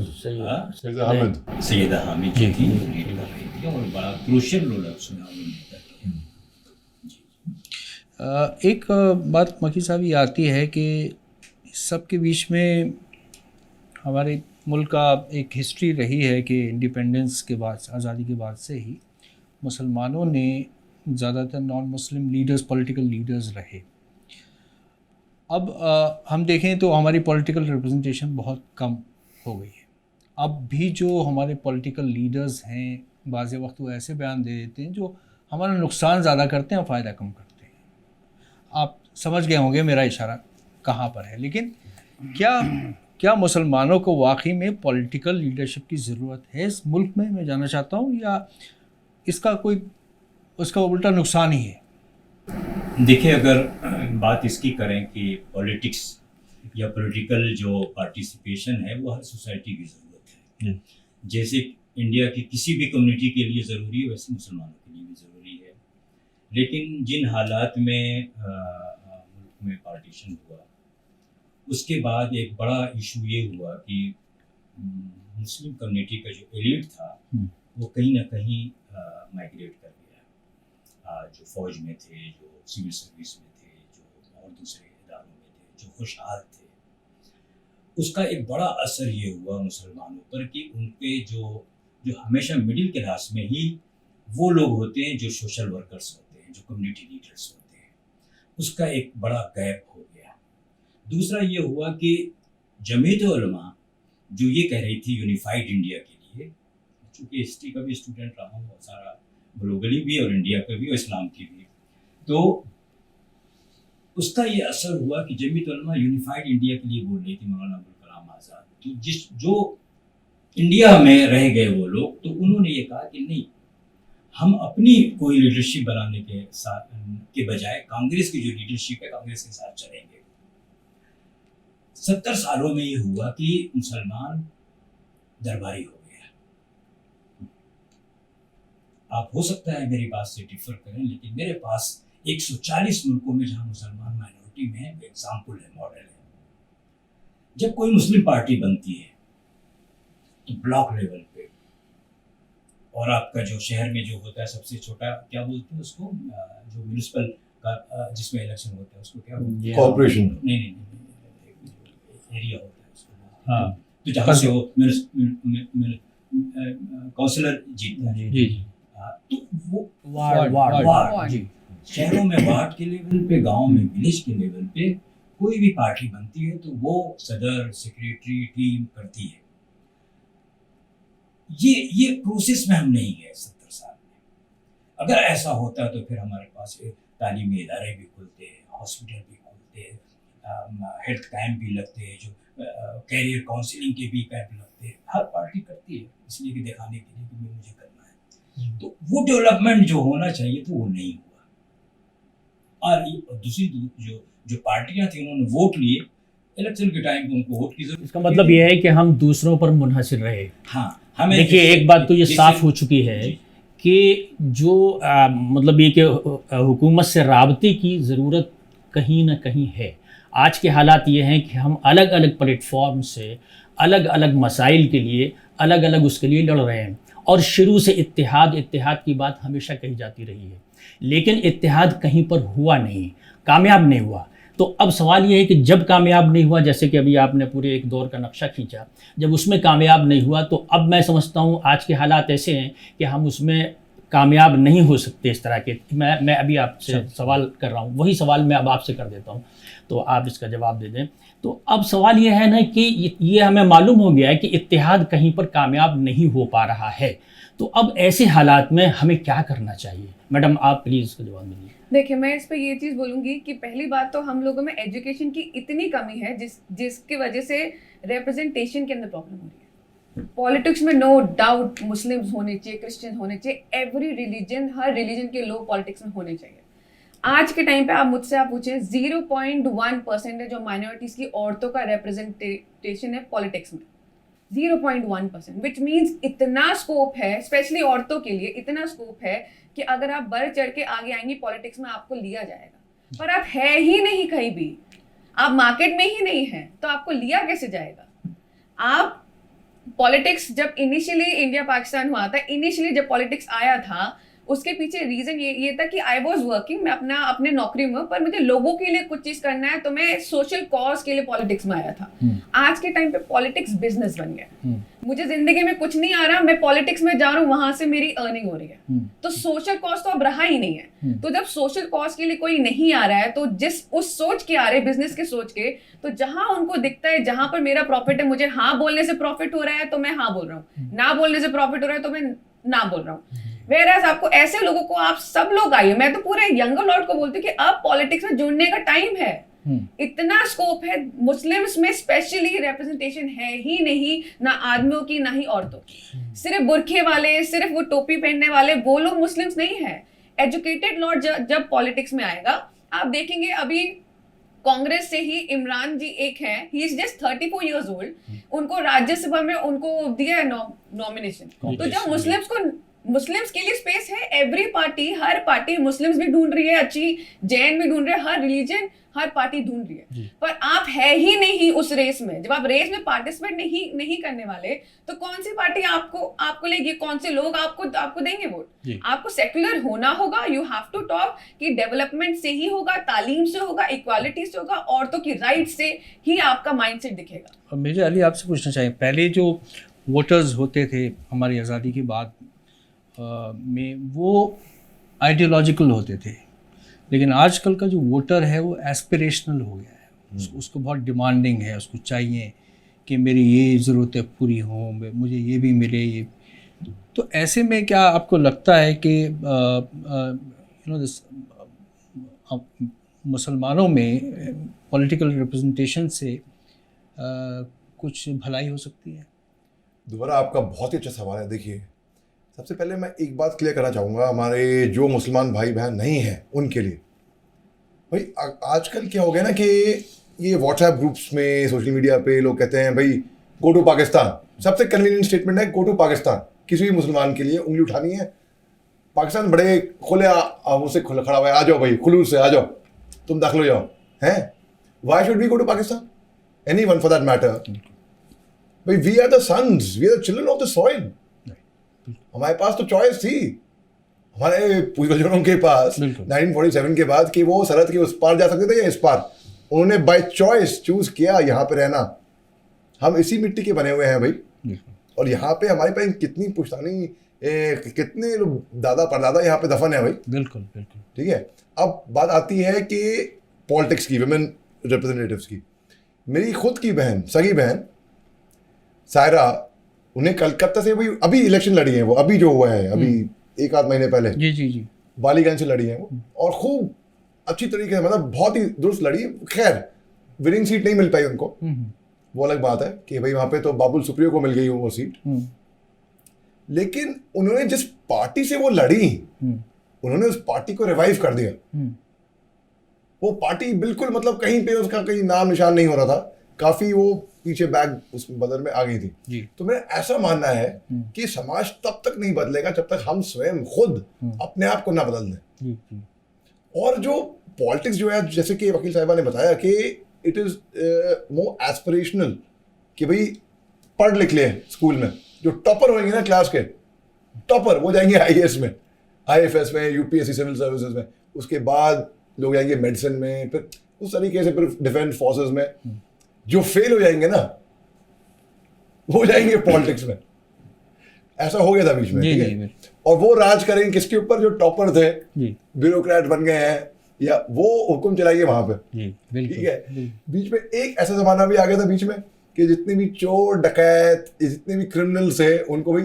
जी थी, लीड कर रही थी, और बड़ा क्रूशियल रोल है उसमें एक बात मकी साहब ये आती है कि इस सब के बीच में हमारे मुल्क का एक हिस्ट्री रही है कि इंडिपेंडेंस के बाद, आज़ादी के बाद से ही मुसलमानों ने ज़्यादातर non Muslim leaders, political leaders रहे। अब हम देखें तो हमारी पॉलिटिकल रिप्रेजेंटेशन बहुत कम हो गई है। अब भी जो हमारे पॉलिटिकल लीडर्स हैं, बाज़ वक्त वो ऐसे बयान दे देते हैं जो हमारा नुकसान ज़्यादा करते हैं और फ़ायदा कम करते हैं। आप समझ गए होंगे मेरा इशारा कहाँ पर है। लेकिन क्या मुसलमानों को वाकई में पॉलिटिकल लीडरशिप की ज़रूरत है इस मुल्क में? मैं जानना चाहता हूँ, या इसका कोई उसका उल्टा नुकसान ही है? देखिए, अगर बात इसकी करें कि पॉलिटिक्स या पॉलिटिकल जो पार्टिसिपेशन है वो हर सोसाइटी की ज़रूरत है। जैसे इंडिया की किसी भी कम्युनिटी के लिए ज़रूरी है, वैसे मुसलमानों के लिए भी ज़रूरी है। लेकिन जिन हालात में मुल्क में पार्टीशन हुआ, उसके बाद एक बड़ा इशू ये हुआ कि मुस्लिम कम्युनिटी का जो एलिट था वो कहीं ना कहीं माइग्रेट कर गया। जो फौज में थे, जो सिविल सर्विस में थे, जो और दूसरे इदारों में थे, जो खुशहाल थे, उसका एक बड़ा असर ये हुआ मुसलमानों पर कि उन पे जो हमेशा मिडिल क्लास में ही वो लोग होते हैं जो सोशल वर्कर्स होते हैं, जो कम्युनिटी लीडर्स होते हैं, उसका एक बड़ा गैप हो गया। दूसरा ये हुआ कि जमीयत उलमा जो ये कह रही थी यूनिफाइड इंडिया के लिए, चूँकि हिस्ट्री का भी स्टूडेंट रहा हूँ बहुत सारा, ग्लोबली भी और इंडिया का भी और इस्लाम की भी, तो उसका ये असर हुआ कि जमीयत उलमा यूनिफाइड इंडिया के लिए बोल रही थी, मौलाना अबुल कलाम आज़ाद, तो जो इंडिया में रह गए वो लोग, तो उन्होंने ये कहा कि नहीं, हम अपनी कोई लीडरशिप बनाने के बजाय कांग्रेस की जो लीडरशिप है, कांग्रेस के साथ चलेंगे। 70 सालों में ये हुआ कि मुसलमान दरबारी हो गया। आप हो सकता है मेरी बात से डिफर करें, लेकिन मेरे पास 140 मुल्कों में जहां मुसलमान माइनॉरिटी में है, एग्जाम्पल है, मॉडल है। जब कोई मुस्लिम पार्टी बनती है तो ब्लॉक लेवल पे, और आपका जो शहर में जो होता है सबसे छोटा, क्या बोलते हैं उसको, जो म्यूनिसिपल का जिसमें इलेक्शन होता है उसको क्या बोलते हैं? कॉर्पोरेशन। नहीं, एरिया होता है उसको। हाँ, तो जहाँ से वो काउंसलर जीतता है जी, तो वो वार्ड जी, शहरों में वार्ड के लेवल पे, गांव में विलेज के लेवल पे कोई भी पार्टी बनती है तो वो सदर, सेक्रेटरी, टीम करती है। ये प्रोसेस में हम नहीं गए 70 साल में। अगर ऐसा होता तो फिर हमारे पास तालीमी इदारे भी खुलते, हॉस्पिटल भी खुलते, हेल्थ कैंप भी लगते हैं, जो कैरियर काउंसलिंग के भी कैंप लगते हैं, हर पार्टी करती है इसलिए कि दिखाने के लिए कि मुझे करना है। तो वो डेवलपमेंट जो होना चाहिए तो वो नहीं हुआ। और दूसरी जो पार्टियां थी उन्होंने वोट लिए, इलेक्शन के टाइम पे उनको वोट की जरूरत। इसका मतलब यह है कि हम दूसरों पर मुनहसिर रहे। हाँ, हमें देखिए एक बात तो ये साफ हो चुकी है कि जो मतलब ये कि हुकूमत से राबते की ज़रूरत कहीं ना कहीं है। आज के हालात ये हैं कि हम अलग अलग प्लेटफॉर्म से अलग अलग मसाइल के लिए अलग अलग उसके लिए लड़ रहे हैं, और शुरू से इत्तेहाद की बात हमेशा कही जाती रही है, लेकिन इत्तेहाद कहीं पर हुआ नहीं, कामयाब नहीं हुआ। तो अब सवाल ये है कि जब कामयाब नहीं हुआ, जैसे कि अभी आपने पूरे एक दौर का नक्शा खींचा, जब उसमें कामयाब नहीं हुआ तो अब मैं समझता हूँ आज के हालात ऐसे हैं कि हम उसमें कामयाब नहीं हो सकते इस तरह के। मैं अभी आपसे सवाल कर रहा हूँ, वही सवाल मैं अब आपसे कर देता हूँ, तो आप इसका जवाब दे दें। तो अब सवाल ये है ना कि ये हमें मालूम हो गया है कि इत्तेहाद कहीं पर कामयाब नहीं हो पा रहा है, तो अब ऐसे हालात में हमें क्या करना चाहिए? मैडम आप प्लीज़ इसका जवाब दीजिए। देखिए, मैं इस पे ये चीज़ बोलूँगी कि पहली बात तो हम लोगों में एजुकेशन की इतनी कमी है जिसकी वजह से रिप्रेजेंटेशन के अंदर प्रॉब्लम हो रही है। पॉलिटिक्स में नो डाउट मुस्लिम्स होने चाहिए, क्रिश्चियन होने चाहिए, एवरी रिलीजन, हर रिलीजन के लोग पॉलिटिक्स में होने चाहिए। आज के टाइम पे आप मुझसे पूछें 0.1% है जो माइनॉरिटीज़ की औरतों का रिप्रेजेंटेशन है पॉलिटिक्स में, 0.1%, विच मीन्स इतना स्कोप है, स्पेशली औरतों के लिए इतना स्कोप है कि अगर आप बढ़ चढ़ के आगे आएंगी पॉलिटिक्स में आपको लिया जाएगा, पर आप है ही नहीं कहीं भी, आप मार्केट में ही नहीं है तो आपको लिया कैसे जाएगा? आप पॉलिटिक्स जब इनिशियली इंडिया पाकिस्तान हुआ था, इनिशियली जब पॉलिटिक्स आया था उसके पीछे रीजन ये था कि आई वॉज वर्किंग, मैं अपने नौकरी में, पर मुझे लोगों के लिए कुछ चीज करना है तो मैं सोशल कॉज के लिए पॉलिटिक्स में आया था। आज के टाइम पे पॉलिटिक्स बिजनेस बन गया, मुझे जिंदगी में कुछ नहीं आ रहा, मैं पॉलिटिक्स में जा रहा हूँ, वहां से मेरी अर्निंग हो रही है, तो सोशल कॉज तो अब रहा ही नहीं है। तो जब सोशल कॉज के लिए कोई नहीं आ रहा है तो जिस उस सोच के आ रहे, बिजनेस के सोच के, तो जहां उनको दिखता है जहां पर मेरा प्रॉफिट है, मुझे हाँ बोलने से प्रॉफिट हो रहा है तो मैं हाँ बोल रहा हूँ, ना बोलने से प्रॉफिट हो रहा है तो मैं ना बोल रहा हूँ। Whereas आपको ऐसे लोगों को, आप सब लोग आइए, मैं तो पूरे यंगर लॉट को बोलती हूँ कि अब पॉलिटिक्स में जुड़ने का टाइम है। इतना स्कोप है, मुस्लिम्स में स्पेशली रिप्रेजेंटेशन है ही नहीं, ना आदमियों की ना ही औरतों की। सिर्फ बुरखे वाले, सिर्फ वो टोपी पहनने वाले, वो लोग मुस्लिम्स नहीं है। एजुकेटेड लॉट जब पॉलिटिक्स में आएगा, आप देखेंगे अभी कांग्रेस से ही इमरान जी एक हैं, he is just 34 years old, उनको राज्यसभा में उनको दिया है नॉमिनेशन। तो जब मुस्लिम्स के लिए स्पेस है, एवरी पार्टी, हर पार्टी, मुस्लिम्स भी ढूंढ रही है अच्छी, जैन भी ढूंढ रहे हैं, हर रिलीजन, हर पार्टी ढूंढ रही है, पर आप है ही नहीं उस रेस में। जब आप रेस में पार्टिसिपेट नहीं करने वाले तो कौन सी पार्टी आपको लेगी, कौन से लोग आपको देंगे वोट? आपको सेक्युलर होना होगा, यू हैव टू टॉक कि डेवलपमेंट से ही होगा, तालीम से होगा, इक्वालिटी से होगा, औरतों की राइट से ही आपका माइंडसेट दिखेगा। और मेरे अली आपसे पूछना चाहिए, पहले जो वोटर्स होते थे हमारी आज़ादी के बाद में, वो आइडियोलॉजिकल होते थे, लेकिन आजकल का जो वोटर है वो एस्पिरेशनल हो गया है। उसको बहुत डिमांडिंग है, उसको चाहिए कि मेरी ये ज़रूरतें पूरी हों, मुझे ये भी मिले, ये। तो ऐसे में क्या आपको लगता है कि मुसलमानों में पॉलिटिकल रिप्रेजेंटेशन से कुछ भलाई हो सकती है? दोबारा आपका बहुत ही अच्छा सवाल है। देखिए, सबसे पहले मैं एक बात क्लियर करना चाहूँगा हमारे जो मुसलमान भाई बहन नहीं हैं उनके लिए। भाई आजकल क्या हो गया ना कि ये व्हाट्सएप ग्रुप्स में, सोशल मीडिया पे लोग कहते हैं भाई गो टू पाकिस्तान। सबसे कन्वीनियंट स्टेटमेंट है गो टू पाकिस्तान। किसी भी मुसलमान के लिए उंगली उठानी है, पाकिस्तान बड़े खुले मुझसे खड़ा हुआ है, आ जाओ भाई, खुलूस से आ जाओ, तुम दाखिल हो जाओ, हैं? Why should we go to Pakistan? Anyone for that matter. भाई we are the sons, we are the children of the soil. हमारे पास तो चॉइस थी, हमारे पूर्वजों के पास 1947 के बाद कि वो सरहद के उस पार जा सकते थे या इस पार। उन्होंने बाय चॉइस चूज किया यहाँ पे रहना। हम इसी मिट्टी के बने हुए हैं भाई, और यहाँ पे हमारे पास कितनी पुश्तानी, कितने दादा परदादा यहाँ पे दफन है भाई। बिल्कुल बिल्कुल, ठीक है। अब बात आती है कि पॉलिटिक्स की, वुमेन रिप्रेजेंटेटिव्स की। मेरी खुद की बहन, सगी बहन सायरा, उन्हें कलकत्ता से अभी इलेक्शन लड़ी है वो, अभी जो हुआ है अभी 1-8 महीने पहले, जी बालीगंज से लड़ी है वो, और खूब अच्छी तरीके से, मतलब बहुत ही दुरुस्त लड़ी। खैर, विनिंग सीट नहीं मिल पाई उनको, वो अलग बात है कि भाई वहां पे तो बाबुल सुप्रियो को मिल गई वो सीट, लेकिन उन्होंने जिस पार्टी से वो लड़ी उन्होंने उस पार्टी को रिवाइव कर दिया। वो पार्टी बिल्कुल मतलब कहीं पे उसका कहीं नाम निशान नहीं हो रहा था, काफी वो पीछे बैग उस बदल में आ गई थी। तो मेरा ऐसा मानना है कि समाज तब तक नहीं बदलेगा जब तक हम स्वयं खुद अपने आप को ना बदल दें। और जो पॉलिटिक्स जो है, जैसे कि वकील साहिबा ने बताया कि इट इज मोर एस्पिरेशनल, कि भाई पढ़ लिख ले स्कूल में, जो टॉपर होंगे ना क्लास के टॉपर, वो जाएंगे आईएएस में, आईएफएस में, यूपीएससी सिविल सर्विसेज में, उसके बाद लोग जाएंगे मेडिसिन में, फिर उस तरीके से फिर डिफेंस फोर्सेस में। जो फेल हो जाएंगे ना वो जाएंगे पॉलिटिक्स में। ऐसा हो गया था बीच में, ठीक है। और वो राज करेंगे किसके ऊपर? जो टॉपर थे, ब्यूरोक्रेट बन गए हैं, या वो हुक्म चलाइए वहां पे, ठीक है। बीच में एक ऐसा जमाना भी आ गया था बीच में कि जितने भी चोर डकैत, जितने भी क्रिमिनल्स है, उनको भी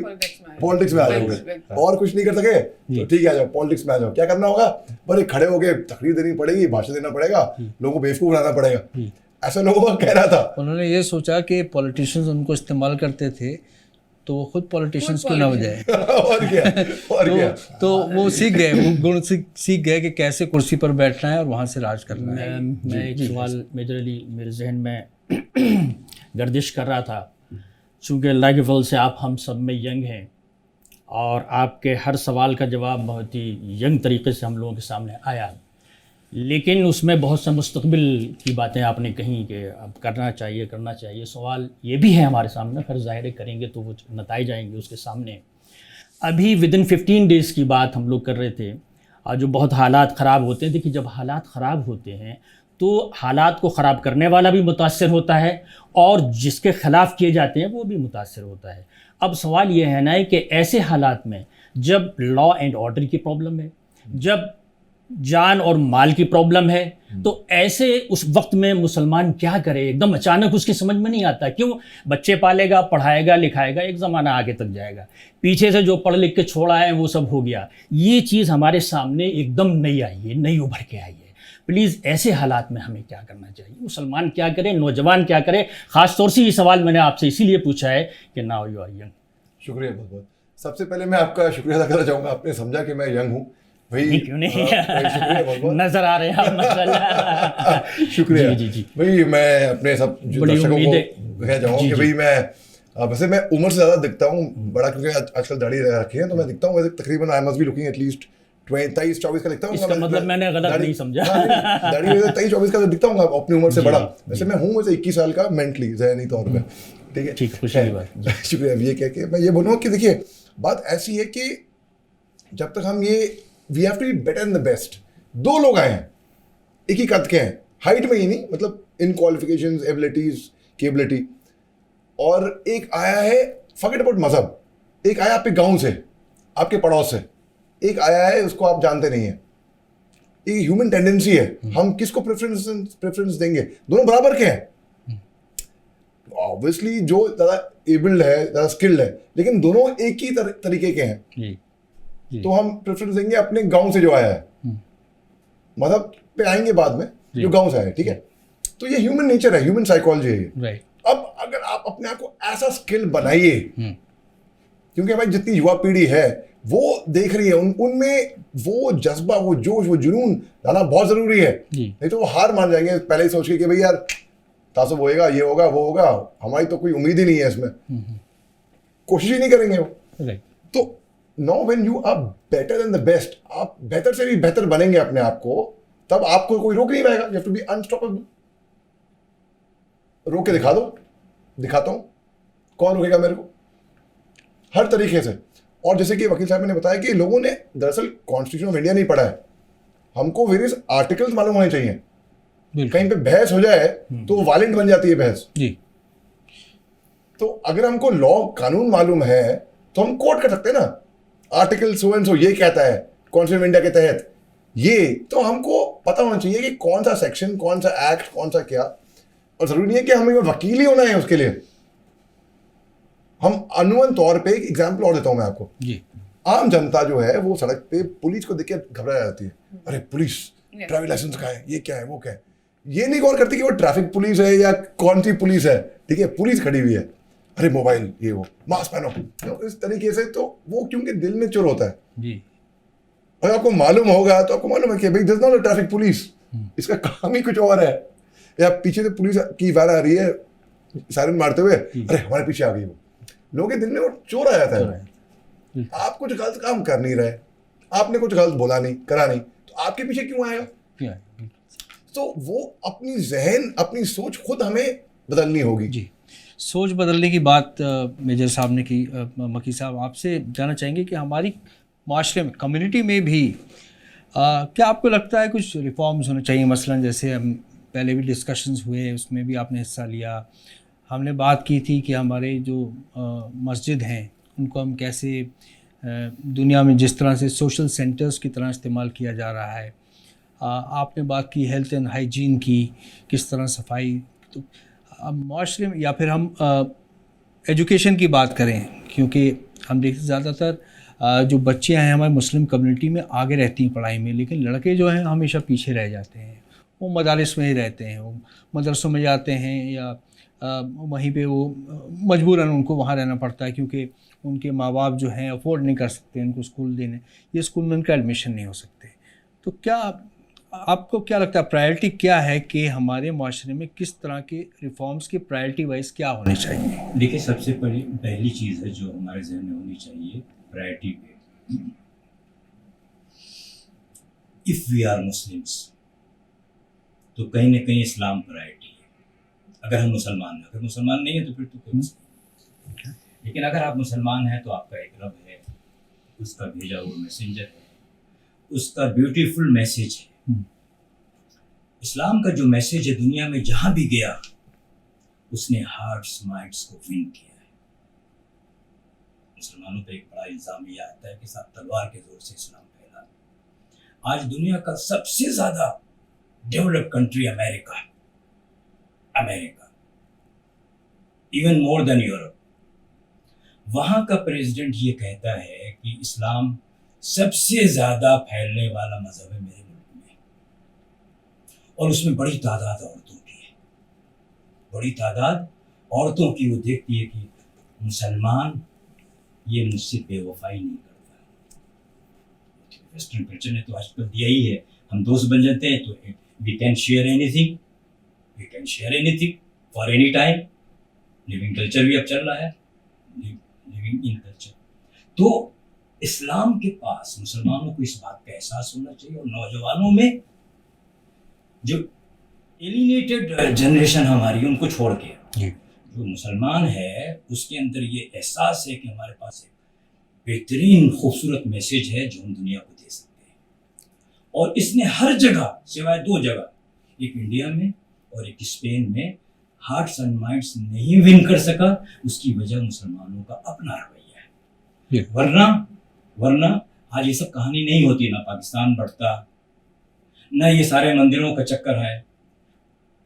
पॉलिटिक्स में आ जाओगे और कुछ नहीं कर सके तो ठीक है, आ जाओ पॉलिटिक्स में आ जाओ। क्या करना होगा? बड़े खड़े होके तकरीर देनी पड़ेगी, भाषण देना पड़ेगा, लोगों को बेवकूफ बनाना पड़ेगा। ऐसा लोगों का कहना था। उन्होंने ये सोचा कि पॉलिटिशियंस उनको इस्तेमाल करते थे तो वो खुद पॉलिटिशियंस क्यों ना हो जाए। और क्या तो वो सीख गए, वो गुण सीख गए कि कैसे कुर्सी पर बैठना है और वहाँ से राज करना है। मैं एक सवाल मेरे जहन में गर्दिश कर रहा था, चूँकि अल्लाह के फजल से आप हम सब में यंग हैं और आपके हर सवाल का जवाब बहुत ही यंग तरीके से हम लोगों के सामने आया, लेकिन उसमें बहुत सा मुस्तकबिल की बातें आपने कहीं कि अब करना चाहिए। सवाल ये भी है हमारे सामने, फिर ज़ाहिर करेंगे तो वो नताइज आएंगे उसके सामने। अभी विदिन 15 डेज़ की बात हम लोग कर रहे थे, और जो बहुत हालात ख़राब होते हैं। देखिए, जब हालात ख़राब होते हैं तो हालात को ख़राब करने वाला भी मुतासर होता है और जिसके ख़िलाफ़ किए जाते हैं वो भी मुतासर होता है। अब सवाल ये है ना कि ऐसे हालात में जब लॉ एंड ऑर्डर की प्रॉब्लम है, जब जान और माल की प्रॉब्लम है, तो ऐसे उस वक्त में मुसलमान क्या करे? एकदम अचानक उसकी समझ में नहीं आता। क्यों? बच्चे पालेगा, पढ़ाएगा, लिखाएगा, एक ज़माना आगे तक जाएगा, पीछे से जो पढ़ लिख के छोड़ा है वो सब हो गया। ये चीज़ हमारे सामने एकदम नई आई है, नई उभर के आई है। प्लीज़ ऐसे हालात में हमें क्या करना चाहिए? मुसलमान क्या करे, नौजवान क्या करे? ख़ास तौर से ये सवाल मैंने आपसे इसीलिए पूछा है कि नाउ यू आर यंग। शुक्रिया बहुत बहुत। सबसे पहले मैं आपका शुक्रिया अदा करना चाहूँगा, आपने समझा कि मैं यंग हूँ। भाई क्यों नहीं, शुक्रिया बहुत बहुत, नजर आ रहे हैं आप माशाल्लाह। शुक्रिया। जी। भाई मैं अपने सब जो दर्शकों को कहना चाहूँगा कि भाई मैं वैसे मैं उम्र से ज़्यादा दिखता हूँ बड़ा, क्योंकि आजकल दाढ़ी रखी है तो मैं दिखता हूँ वैसे तकरीबन I must be looking at least 23-24 का दिखता हूँ। इसका मतलब मैंने गलत नहीं समझा। दाढ़ी वैसे 23-24 का दिखता हूँ अपनी उम्र से बड़ा। वैसे मैं हूँ वैसे 21 साल का मेंटली, ज़हनी तौर पे, ठीक है। ठीक, खुशी की बात। शुक्रिया। ये कह के मैं ये बोलूँगा कि देखिए बात ऐसी है कि जब तक हम ये we have to be better in the best. दो लोग आए हैं, एक ही कद के हैं, हाइट में ही नहीं, मतलब इन क्वालिफिकेशंस, एबिलिटीज, केबिलिटी। और एक आया है फॉरगेट अबाउट मजहब, एक आया आपके गांव से, आपके पड़ोस से, एक आया है उसको आप जानते नहीं है। ये ह्यूमन टेंडेंसी है, हम किसको प्रेफरेंस देंगे? दोनों बराबर के हैं। ऑब्वियसली जो ज़्यादा एबल्ड है, ज़्यादा स्किल्ड है, लेकिन दोनों एक ही तरीके के हैं। तो हम प्रेफरेंस देंगे अपने गांव से जो आया है। मजहब पे आएंगे बाद में, जो गांव से आया है, ठीक है। तो ये ह्यूमन नेचर है, ह्यूमन साइकोलॉजी है ये। अब अगर आप अपने आप को ऐसा स्किल बनाइए, क्योंकि भाई जितनी युवा पीढ़ी है वो देख रही है, उनमें वो जज्बा, वो जोश, वो जुनून लाना बहुत जरूरी है। नहीं तो वो हार मान जाएंगे पहले ही सोच के कि भाई यार तासुब होएगा, ये होगा, वो होगा, हमारी तो कोई उम्मीद ही नहीं है इसमें, कोशिश ही नहीं करेंगे वो। तो now when you are better than the best, आप बेहतर से भी बेहतर बनेंगे अपने आप को, तब आपको कोई रोक नहीं पाएगा। You have to be unstoppable. रोक के दिखा दो, दिखाता हूं, कौन रोकेगा मेरे को? हर तरीके से। और जैसे कि वकील साहब ने बताया कि लोगों ने दरअसल कॉन्स्टिट्यूशन ऑफ इंडिया नहीं पढ़ा है, हमको वेरियस आर्टिकल्स मालूम होने चाहिए। कहीं पे बहस हो जाए तो वायलेंट बन जाती है बहस जी। तो अगर हमको लॉ, कानून मालूम है तो हम कोर्ट कर सकते हैं ना, आर्टिकल सो एंड सो ये कहता है कॉन्स्टिट्यूशन ऑफ इंडिया के तहत ये, तो हमको पता होना चाहिए कि कौन सा सेक्शन, कौन सा एक्ट, कौन सा क्या। और जरूरी नहीं है कि हमें वकील ही होना है उसके लिए। हम अनून तौर पे एक एग्जाम्पल और देता हूं मैं आपको जी। आम जनता जो है वो सड़क पे पुलिस को देख के घबरा जाती है, अरे पुलिस, ड्राइविंग लाइसेंस कहाँ है, ये क्या है, वो क्या है। ये नहीं गौर करते कि वो ट्रैफिक पुलिस है या कौन सी पुलिस है। ठीक है, पुलिस खड़ी हुई है, अरे मोबाइल ये वो, मास्क पहनो, तो इस तरीके से तो वो क्योंकि दिल में चुर होता है। जी। और आपको मालूम होगा तो आपको मालूम है कि भाई this not a traffic police, इसका काम ही कुछ और है। या पीछे से पुलिस की वैन आ रही है सायरन मारते हुए, अरे हमारे पीछे आ गई वो, लोगों के दिल में वो चोर आ जाता है। आप कुछ गलत काम कर नहीं रहे, आपने कुछ गलत बोला नहीं, करा नहीं, तो आपके पीछे क्यों आएगा? तो वो अपनी जहन, अपनी सोच खुद हमें बदलनी होगी। जी, सोच बदलने की बात मेजर साहब ने की। मकी साहब, आपसे जानना चाहेंगे कि हमारी माशरे में, कम्युनिटी में भी क्या आपको लगता है कुछ रिफॉर्म्स होने चाहिए? मसलन जैसे हम पहले भी डिस्कशंस हुए, उसमें भी आपने हिस्सा लिया। हमने बात की थी कि हमारे जो मस्जिद हैं उनको हम कैसे दुनिया में जिस तरह से सोशल सेंटर्स की तरह इस्तेमाल किया जा रहा है। आपने बात की हेल्थ एंड हाइजीन की, किस तरह सफाई। तो अब माशरे में, या फिर हम एजुकेशन की बात करें, क्योंकि हम देखते ज़्यादातर जो बच्चे हैं हमारे मुस्लिम कम्युनिटी में आगे रहती हैं पढ़ाई में, लेकिन लड़के जो हैं हमेशा पीछे रह जाते हैं। वो मदारिस में ही रहते हैं, वो मदरसों में जाते हैं या वहीं पे वो मजबूरन उनको वहाँ रहना पड़ता है, क्योंकि उनके माँ बाप जो हैं अफोर्ड नहीं कर सकते उनको स्कूल देने, ये स्कूल में उनका एडमिशन नहीं हो सकते। तो क्या आपको क्या लगता है, प्रायोरिटी क्या है कि हमारे माशरे में किस तरह के रिफॉर्म्स की प्रायोरिटी वाइज क्या होने चाहिए? देखिए, सबसे पहली चीज़ है जो हमारे जहन में होनी चाहिए प्रायोरिटी पे, इफ़ वी आर मुस्लिम्स, तो कहीं ना कहीं इस्लाम प्रायोरिटी है। अगर हम मुसलमान हैं, अगर मुसलमान नहीं है तो फिर तो कोई मसला नहीं। लेकिन अगर आप मुसलमान हैं तो आपका एक रब है, उसका भेजा हुआ मैसेंजर है, उसका ब्यूटीफुल मैसेज है। इस्लाम का जो मैसेज है दुनिया में जहाँ भी गया, उसने हार्ट्स माइंड्स को विन किया है। मुसलमानों पर एक बड़ा इल्ज़ाम यह आता है कि साथ तलवार के जोर से इस्लाम फैला। आज दुनिया का सबसे ज़्यादा developed country America, even more than Europe, वहाँ का प्रेसिडेंट ये कहता है कि इस्लाम सबसे ज़्यादा फैलने वाला मज़हब है मेरे मुल्क में, और उसमें बड़ी तादाद औरतों की है, बड़ी तादाद औरतों की। वो देखती है कि मुसलमान ये मुझसे बेवफाई नहीं करता। वेस्टर्न कल्चर ने तो आजकल दिया ही है, हम दोस्त बन जाते हैं तो we can share anything for any time. Living culture भी अब चल रहा है, लिविंग इन कल्चर। तो इस्लाम के पास मुसलमानों को इस बात का एहसास होना चाहिए, और नौजवानों में जो एलिनेटेड जनरेशन हमारी, उनको छोड़ के जो मुसलमान है उसके अंदर ये एहसास है कि हमारे पास एक बेहतरीन खूबसूरत मैसेज है जो हम दुनिया को दे सकते हैं। और इसने हर जगह सिवाय 2 जगह, एक इंडिया में और एक स्पेन में, हार्ट्स एंड माइंड्स नहीं विन कर सका। उसकी वजह मुसलमानों का अपना रवैया है। वरना आज ये सब कहानी नहीं होती, ना पाकिस्तान बढ़ता, ना ये सारे मंदिरों का चक्कर है।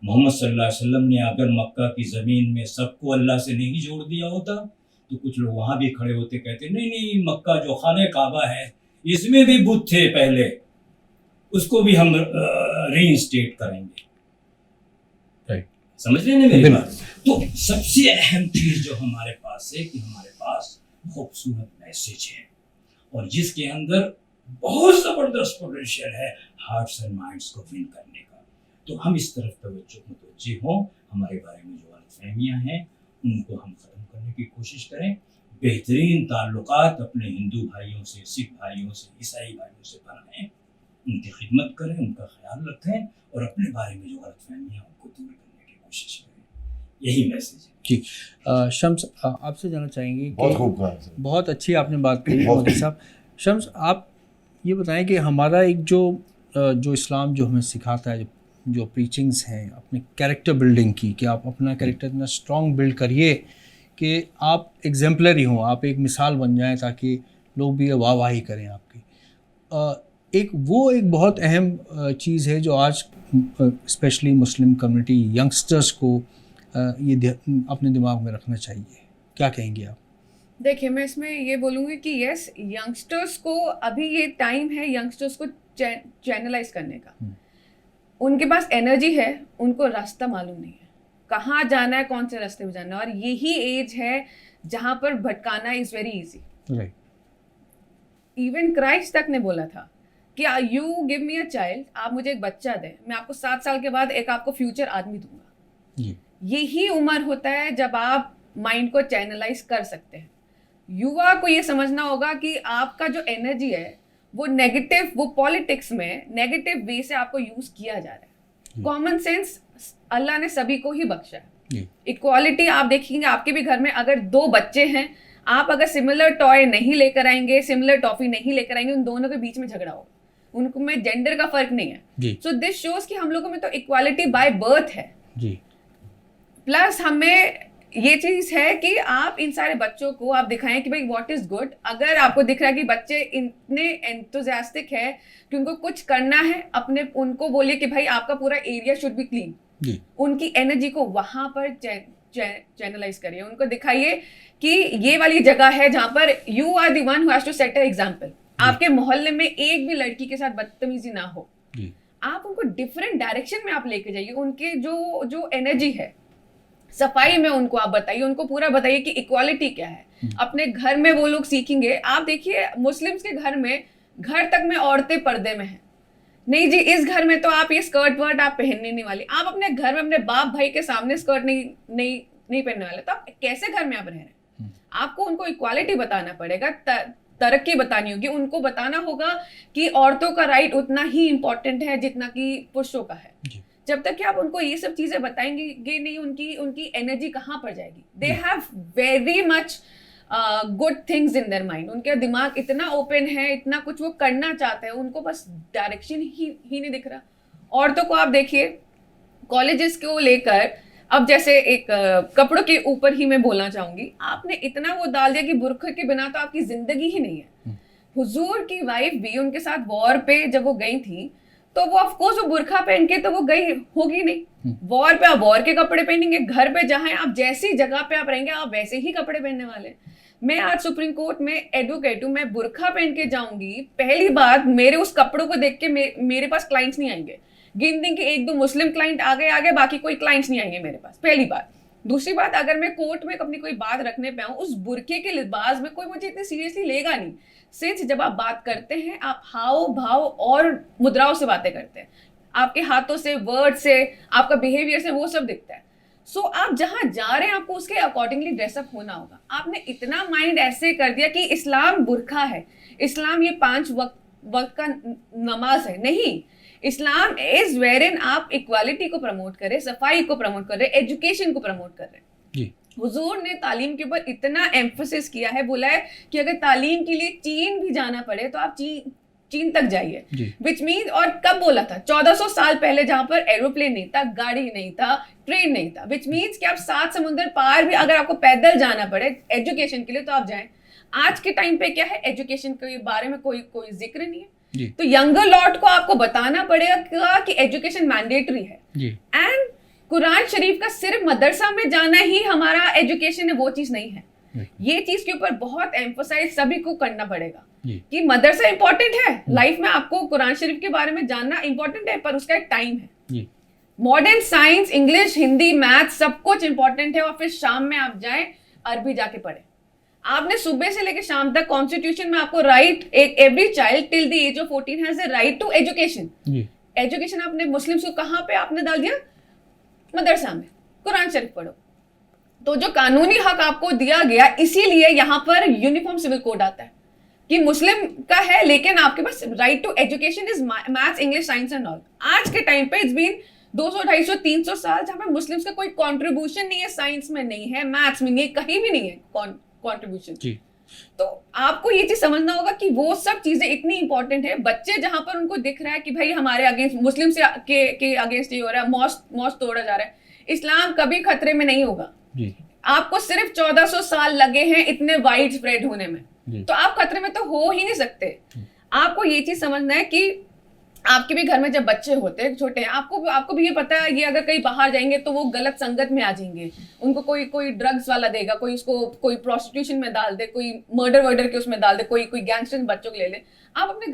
मोहम्मद सल्लल्लाहु अलैहि वसल्लम ने अगर मक्का की ज़मीन में सबको अल्लाह से नहीं जोड़ दिया होता तो कुछ लोग वहाँ भी खड़े होते, कहते नहीं मक्का जो खाने काबा है इसमें भी बुत थे पहले, उसको भी हम रीइंस्टेट करेंगे। समझ रहे हैं मेरी बात? तो सबसे अहम चीज़ जो हमारे पास है कि हमारे पास खूबसूरत मैसेज है, और जिसके अंदर बहुत ज़बरदस्त पोटेंशियल है हार्ट्स एंड माइंड्स को विन करने का। तो हम इस तरफ मुतवज्जे हों, हमारे बारे में जो गलतफहमियाँ हैं उनको हम ख़त्म करने की कोशिश करें, बेहतरीन ताल्लुकात अपने हिंदू भाइयों से, सिख भाइयों से, ईसाई भाइयों से बनाएं, उनकी खिदमत करें, उनका ख्याल रखें, और अपने बारे में जो गलतफहमियाँ उनको दूर करने की कोशिश करें। यही मैसेज है। ठीक, शम्स आपसे जानना चाहेंगे कि बहुत खूब कहा सर। बहुत अच्छी आपने बात कही मोदी साहब। शम्स, आप ये बताएं कि हमारा एक जो इस्लाम जो हमें सिखाता है, जो प्रीचिंग्स हैं अपने कैरेक्टर बिल्डिंग की, कि आप अपना कैरेक्टर इतना स्ट्रॉन्ग बिल्ड करिए कि आप एग्जाम्पलरी हों, आप एक मिसाल बन जाएं, ताकि लोग भी वाहवाही करें आपकी। एक बहुत अहम चीज़ है जो आज स्पेशली मुस्लिम कम्युनिटी यंगस्टर्स को ये अपने दिमाग में रखना चाहिए। क्या कहेंगे आप? देखिए, मैं इसमें ये बोलूँगी कि यस, यंगस्टर्स को अभी ये टाइम है यंगस्टर्स को चैनलाइज करने का। उनके पास एनर्जी है, उनको रास्ता मालूम नहीं है, कहाँ जाना है, कौन से रास्ते में जाना है, और यही एज है जहाँ पर भटकाना is very easy. Right. Even Christ तक ने बोला था कि you give me a child, आप मुझे एक बच्चा दें, मैं आपको 7 साल के बाद एक आपको फ्यूचर आदमी दूंगा। जी। यही उम्र होता है जब आप माइंड को चैनलाइज कर सकते हैं। युवा को ये समझना होगा कि आपका जो एनर्जी है वो नेगेटिव, वो पॉलिटिक्स में नेगेटिव वे से आपको यूज किया जा रहा है। कॉमन सेंस अल्लाह ने सभी को ही बख्शा है। इक्वालिटी आप देखेंगे आपके भी घर में, अगर 2 बच्चे हैं, आप अगर सिमिलर टॉय नहीं लेकर आएंगे, सिमिलर टॉफी नहीं लेकर आएंगे, उन दोनों के बीच में झगड़ा होगा। उनको में जेंडर का फर्क नहीं है। सो दिस शोज कि हम लोगों में तो इक्वालिटी बाय बर्थ है जी। प्लस हमें ये चीज है कि आप इन सारे बच्चों को आप दिखाएं कि भाई व्हाट इज गुड। अगर आपको दिख रहा है कि बच्चे इतने एंथुजियास्टिक है कि उनको कुछ करना है, अपने उनको बोलिए कि भाई आपका पूरा एरिया शुड बी क्लीन। उनकी एनर्जी को वहां पर चैनलाइज करिए, उनको दिखाइए कि ये वाली जगह है जहां पर you are the one who has to set a example. आपके मोहल्ले में एक भी लड़की के साथ बदतमीजी ना हो, आप उनको डिफरेंट डायरेक्शन में आप लेके जाइए। उनके जो एनर्जी है, सफाई में उनको आप बताइए, उनको पूरा बताइए कि इक्वालिटी क्या है। अपने घर में वो लोग सीखेंगे। आप देखिए मुस्लिम्स के घर में, घर तक में औरतें पर्दे में हैं। नहीं जी, इस घर में तो आप ये स्कर्ट वर्ट आप पहनने नहीं वाली। आप अपने घर में अपने बाप भाई के सामने स्कर्ट नहीं पहनने वाले, तो आप कैसे घर में आप रह रहे हैं? आपको उनको इक्वालिटी बताना पड़ेगा, तरक्की बतानी होगी। उनको बताना होगा कि औरतों का राइट उतना ही इंपॉर्टेंट है जितना कि पुरुषों का है। जब तक कि आप उनको ये सब चीजें बताएंगे नहीं, उनकी एनर्जी कहाँ पर जाएगी? They have very much good things in their mind. उनका दिमाग इतना ओपन है, इतना कुछ वो करना चाहते हैं, उनको बस डायरेक्शन ही नहीं दिख रहा। औरतों को आप देखिए, कॉलेजेस को लेकर, अब जैसे एक कपड़ों के ऊपर ही मैं बोलना चाहूंगी, आपने इतना वो डाल दिया कि बुर्खे के बिना तो आपकी जिंदगी ही नहीं है। हुजूर की वाइफ भी उनके साथ वॉर पे जब वो गई थी, तो वो ऑफकोर्स वो बुर्खा पहन के तो वो गई होगी नहीं। वॉर पे आप वॉर के कपड़े पहनेंगे, घर पे जहां आप जैसी जगह पे आप रहेंगे आप वैसे ही कपड़े पहनने वाले। मैं आज सुप्रीम कोर्ट में एडवोकेट हूँ, मैं बुर्खा पहन के जाऊंगी, पहली बात मेरे उस कपड़ों को देख के मेरे पास क्लाइंट्स नहीं आएंगे। गिन दिन के 1-2 मुस्लिम क्लाइंट आगे, बाकी कोई क्लाइंट्स नहीं आएंगे मेरे पास, पहली बात। दूसरी बात, अगर मैं कोर्ट में अपनी कोई बात रखने पे आऊँ, उस बुर्के के लिबास में कोई मुझे इतने सीरियसली लेगा नहीं। सिंस जब आप बात करते हैं, आप हाव भाव और मुद्राओं से बातें करते हैं, आपके हाथों से, वर्ड से, आपका बिहेवियर से वो सब दिखता है। सो आप जहां जा रहे हैं आपको उसके अकॉर्डिंगली ड्रेसअप होना होगा। आपने इतना माइंड ऐसे कर दिया कि इस्लाम बुर्खा है, इस्लाम ये 5 वक्त का नमाज है। नहीं, इस्लाम इज वेयरइन आप इक्वालिटी को प्रमोट कर रहे, सफाई को प्रमोट कर रहे, एजुकेशन को प्रमोट कर रहे हैं। हुजूर ने तालीम के ऊपर इतना एम्फोसिस किया है, बोला है कि अगर तालीम के लिए चीन भी जाना पड़े तो आप चीन तक जाइए। विच मीन, और कब बोला था? 1400 साल पहले, जहां पर एरोप्लेन नहीं था, गाड़ी नहीं था, ट्रेन नहीं था। विच मीन्स कि आप 7 समुद्र पार भी अगर आपको पैदल जाना पड़े एजुकेशन के लिए तो आप जाएं। आज के टाइम पे क्या है, एजुकेशन के बारे में कोई जिक्र नहीं है। तो यंगर लॉट को आपको बताना पड़ेगा कि एजुकेशन मैंडेटरी है। एंड कुरान शरीफ का सिर्फ मदरसा में जाना ही हमारा एजुकेशन है, वो चीज नहीं है। ये चीज के ऊपर बहुत एम्फोसाइज सभी को करना पड़ेगा कि मदरसा इंपॉर्टेंट है लाइफ में, आपको कुरान शरीफ के बारे में जानना इंपॉर्टेंट है, पर उसका एक टाइम है। Modern science, English, Hindi, math सब कुछ इंपॉर्टेंट है, और फिर शाम में आप जाएं अरबी जाके पढ़े। आपने सुबह से लेकर शाम तक कॉन्स्टिट्यूशन में आपको right, every child till the age of 14 has a right to education. Education आपने मुस्लिम्स को कहाँ पे आपने डाल दिया? मदरसा में, कुरान शरीफ पढ़ो। तो जो कानूनी हक आपको दिया गया, इसीलिए यहाँ पर यूनिफॉर्म सिविल कोड आता है कि मुस्लिम का है, लेकिन आपके पास right to education is maths, English, science and all. आज के टाइम पे इट्स बीन 200, 250, 300 साल जहाँ पे मुस्लिम्स का कोई कॉन्ट्रीब्यूशन नहीं है, साइंस में नहीं है, मैथ्स में नहीं है, कहीं भी नहीं है कॉन्ट्रीब्यूशन। तो आपको ये चीज समझना होगा कि वो सब चीजें इतनी इंपॉर्टेंट है। बच्चे जहां पर उनको दिख रहा है कि भाई हमारे अगेंस्ट मुस्लिम से के अगेंस्ट ये हो रहा है, मॉस्क तोड़ा जा रहा है, इस्लाम कभी खतरे में नहीं होगा। आपको सिर्फ 1400 साल लगे हैं इतने वाइड स्प्रेड होने में, तो आप खतरे में तो हो ही नहीं सकते। आपको ये चीज समझना है कि आपके भी घर में जब बच्चे होते हैं छोटे, आपको भी ये पता है ये अगर कहीं बाहर जाएंगे तो वो गलत संगत में आ जाएंगे, उनको कोई ड्रग्स वाला देगा, कोई उसको कोई प्रोस्टिट्यूशन में डाल दे, कोई मर्डर के उसमें डाल दे, कोई गैंगस्टर बच्चों को ले ले। आप अपने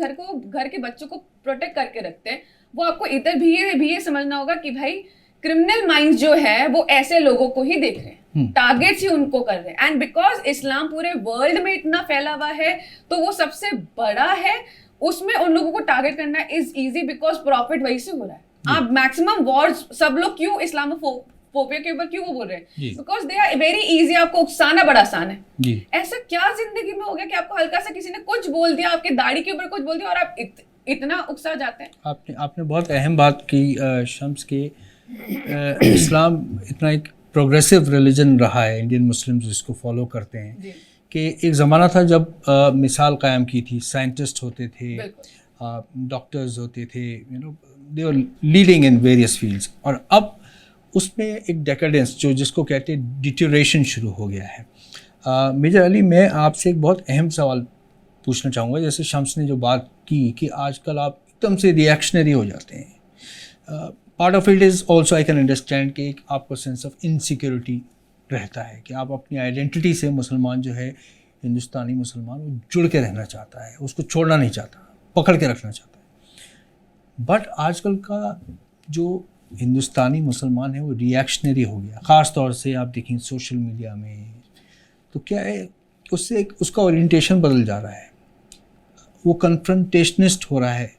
घर के बच्चों को प्रोटेक्ट करके रखते हैं। वो आपको इधर भी ये समझना होगा कि भाई क्रिमिनल माइंड्स जो है वो ऐसे लोगों को ही देख रहे हैं, टारगेट्स ही उनको कर रहे हैं। एंड बिकॉज इस्लाम पूरे वर्ल्ड में इतना फैला हुआ है तो वो सबसे बड़ा है, उसमें उन लोगों को टारगेट करना इज इजी बिकॉज प्रॉफिट वही से हो रहा है। आप मैक्सिमम वॉर्स सब लोग क्यों इस्लामोफोबिया के ऊपर क्यों वो बोल रहे हैं? Because they are very easy, आपको उकसाना बड़ा आसान है। ऐसा क्या जिंदगी में हो गया कि आपको हल्का सा किसी ने कुछ बोल दिया, आपके दाढ़ी के ऊपर कुछ बोल दिया और आप इतना उकसा जाते हैं? आपने बहुत अहम बात की शम्स के, इस्लाम इतना एक प्रोग्रेसिव रिलीजन रहा है, इंडियन मुस्लिम्स इसको फॉलो करते हैं कि एक ज़माना था जब मिसाल कायम की थी, साइंटिस्ट होते थे, डॉक्टर्स होते थे, दे वर लीडिंग इन वेरियस फील्ड्स, और अब उसमें एक डेकेडेंस जिसको कहते हैं डिटेरियोरेशन शुरू हो गया है। मेजर अली, मैं आपसे एक बहुत अहम सवाल पूछना चाहूँगा। जैसे शम्स ने जो बात की कि आजकल आप एकदम से रिएक्शनरी हो जाते हैं, part of it is also I can understand कि एक आपको सेंस ऑफ इनसिक्योरिटी रहता है कि आप अपनी आइडेंटिटी से, मुसलमान जो है हिंदुस्तानी मुसलमान, वो जुड़ के रहना चाहता है, उसको छोड़ना नहीं चाहता, पकड़ के रखना चाहता है। बट आजकल का जो हिंदुस्तानी मुसलमान है वो रिएक्शनरी हो गया, ख़ास तौर से आप देखें सोशल मीडिया में, तो क्या है उससे उसका ओरिएंटेशन बदल जा रहा है, वो कन्फ्रंटेशनिस्ट हो रहा है,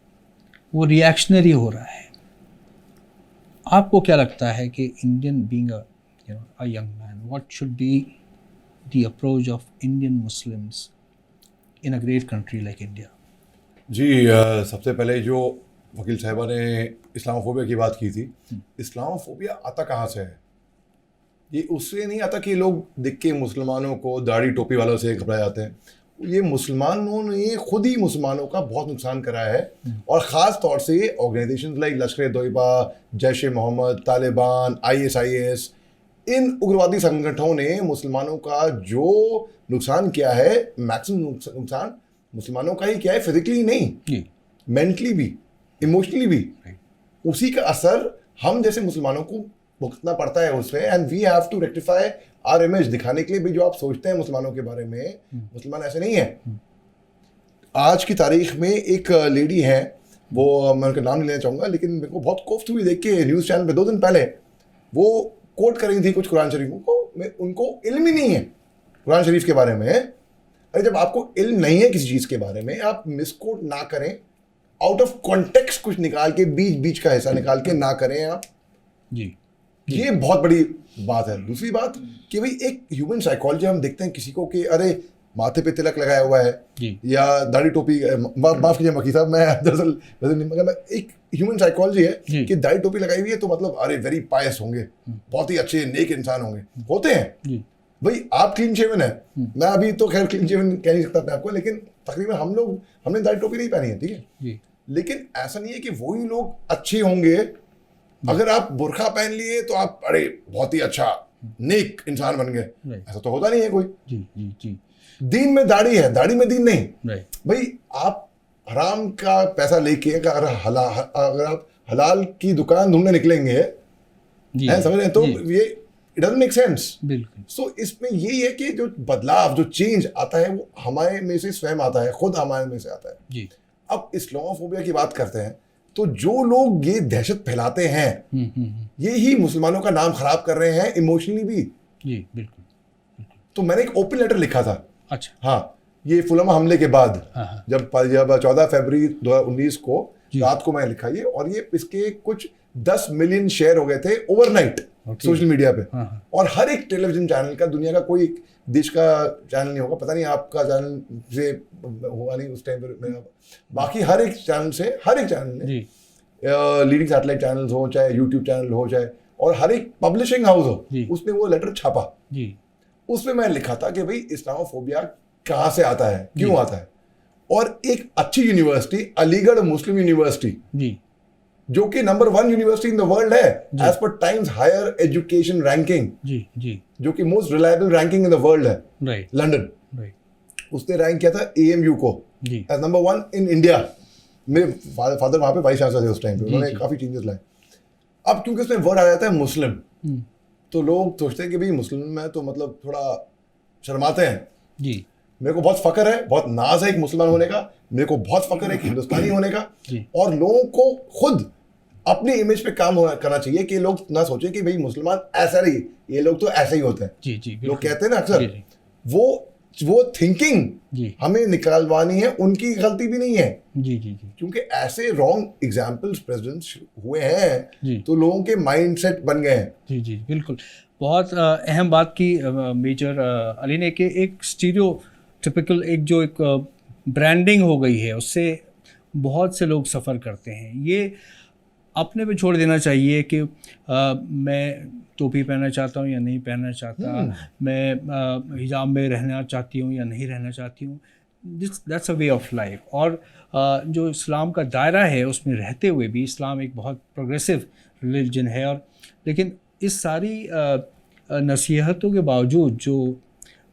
वो रिएक्शनरी हो रहा है। आपको क्या लगता है कि Indian being a young man, what should be the approach of Indian Muslims in a great country like India? जी, सबसे पहले जो वकील साहिबा ने इस्लामोफोबिया की बात की थी, इस्लामोफोबिया आता कहाँ से है? ये उससे नहीं आता कि लोग देख के मुसलमानों को दाढ़ी टोपी वालों से घबरा जाते हैं। ये मुसलमानों ने खुद ही मुसलमानों का बहुत नुकसान कराया है, और ख़ास तौर से organisations like Lashkar-e-Taiba, Jaish-e-Mohammed, Taliban, ISIS, इन उग्रवादी संगठनों ने मुसलमानों का जो नुकसान किया है, मैक्सिमम नुकसान मुसलमानों का ही किया है, फिजिकली नहीं, मेंटली भी, इमोशनली भी। उसी का असर हम जैसे मुसलमानों को भुगतना पड़ता है उससे, and we have to rectify our image, दिखाने के लिए भी जो आप सोचते हैं मुसलमानों के बारे में, मुसलमान ऐसे नहीं है। आज की तारीख में एक लेडी है, वो मैं उनका नाम नहीं लेना चाहूँगा, लेकिन मेरे को बहुत कोफ्त हुई देख के न्यूज़ चैनल पे 2 दिन पहले वो कोट कर रही थी कुछ कुरान शरीफ को, उनको इल्म ही नहीं है कुरान शरीफ के बारे में। अरे जब आपको इल्म नहीं है किसी चीज़ के बारे में, आप मिसकोट ना करें, आउट ऑफ कॉन्टेक्स्ट कुछ निकाल के, बीच का हिस्सा निकाल के ना करें आप जी। ये बहुत बड़ी बात है। दूसरी बात कि भाई एक ह्यूमन साइकोलॉजी हम देखते हैं किसी को कि अरे माथे पे तिलक लगाया हुआ है या दाढ़ी टोपी, माफ कीजिए मकी साहब, मैं दरअसल मगर एक ह्यूमन साइकोलॉजी है कि दाढ़ी टोपी लगाई हुई है तो मतलब अरे वेरी पायस होंगे, बहुत ही अच्छे नेक इंसान होंगे, होते हैं। भाई आप क्लीन शेवन है, मैं अभी तो खैर क्लीन शेवन कह नहीं सकता अपने आपको, लेकिन तकरीबन हमने दाढ़ी टोपी नहीं पहनी है, ठीक है, लेकिन ऐसा नहीं है कि वही लोग अच्छे होंगे। अगर आप बुर्खा पहन लिए तो आप अरे बहुत ही अच्छा नेक इंसान बन गए, ऐसा तो होता नहीं है कोई। जी। दीन में दाढ़ी है, दाढ़ी में दीन नहीं। भाई आप हराम का पैसा लेके अगर आप हलाल की दुकान ढूंढने निकलेंगे, समझ रहे हैं, तो ये इट डजंट मेक सेंस। बिल्कुल। सो इसमें यही है कि जो बदलाव, जो चेंज आता है वो हमारे में से स्वयं आता है, खुद हमारे में से आता है जी। अब इस्लामोफोबिया की बात करते हैं तो जो लोग ये दहशत फैलाते हैं ये ही मुसलमानों का नाम खराब कर रहे हैं, इमोशनली भी जी। बिल्कुल। तो मैंने एक ओपन लेटर लिखा था, अच्छा हाँ, ये पुलवामा हमले के बाद जब 14 फरवरी 2019 को रात को मैंने लिखा ये, और ये इसके कुछ 10 मिलियन शेयर हो गए थे ओवरनाइट सोशल मीडिया पे। और हर एक टेलीविजन चैनल का, दुनिया का कोई देश का चैनल नहीं होगा, पता नहीं आपका चैनल से हुआ नहीं उस टाइम पर, बाकी हर एक चैनल ने लीडिंग सैटेलाइट चैनल्स हो, चाहे यूट्यूब चैनल हो, चाहे और हर एक पब्लिशिंग हाउस हो, उसने वो लेटर छापा। उसमें मैं लिखा था कि भाई इस्लामोफोबिया कहाँ से आता है, क्यों आता है, और एक अच्छी यूनिवर्सिटी अलीगढ़ मुस्लिम यूनिवर्सिटी जो कि number 1 university in the world है एज पर टाइम्स हायर एजुकेशन रैंकिंग, जो कि most reliable ranking in the world है, लंदन। उसने रैंक किया था AMU को एज नंबर 1 इन इंडिया मेरे फादर वहाँ पे वाइस चांसलर थे उस टाइम पे, उन्होंने काफ़ी चेंजेस लाए। अब क्योंकि उसमें वर्ड आ जाता है मुस्लिम, तो लोग सोचते हैं कि भाई मुस्लिम है तो मतलब थोड़ा शर्माते हैं। जी मेरे को बहुत फख्र है, बहुत नाज है एक मुसलमान होने का, मेरे को बहुत फख्र है एक हिंदुस्तानी होने का। जी। और लोगों को खुद अपनी इमेज पे काम करना चाहिए कि लोग ना सोचें कि भाई मुसलमान ऐसा नहीं, ये लोग तो ऐसे ही होते हैं। जी जी लोग कहते हैं ना अक्सर, जी, जी। वो थिंकिंग जी हमें निकालवानी है, उनकी गलती भी नहीं है, जी जी जी क्योंकि ऐसे रॉन्ग एग्जाम्पल्स प्रेसिडेंट्स हुए हैं जी। तो लोगों के माइंडसेट बन गए हैं। जी जी बिल्कुल। बहुत अहम बात की मेजर अली ने, कि एक स्टीरियोटिपिकल एक ब्रांडिंग हो गई है, उससे बहुत से लोग सफ़र करते हैं। ये अपने पे छोड़ देना चाहिए कि मैं टोपी पहनना चाहता हूँ या नहीं पहनना चाहता, मैं हिजाब में रहना चाहती हूँ या नहीं रहना चाहती हूँ। That's a way of life. और जो इस्लाम का दायरा है उसमें रहते हुए भी, इस्लाम एक बहुत प्रोग्रेसिव रिलीजन है, और लेकिन इस सारी नसीहतों के बावजूद जो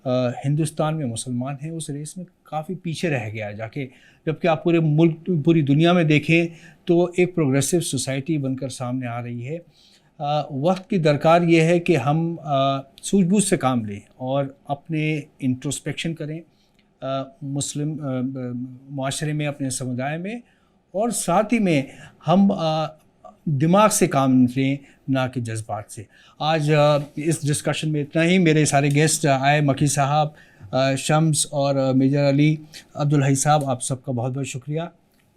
हिंदुस्तान में मुसलमान हैं उस रेस में काफ़ी पीछे रह गया जाके। जबकि आप पूरे मुल्क, पूरी दुनिया में देखें तो एक प्रोग्रेसिव सोसाइटी बनकर सामने आ रही है। वक्त की दरकार ये है कि हम सूझबूझ से काम लें और अपने इंट्रोस्पेक्शन करें मुस्लिम माशरे में, अपने समुदाय में, और साथ ही में हम दिमाग से काम लें, ना कि जज्बात से। आज इस डिस्कशन में इतना ही। मेरे सारे गेस्ट आए, मकी साहब, शम्स और मेजर अली, अब्दुल हई साहब, आप सबका बहुत बहुत शुक्रिया।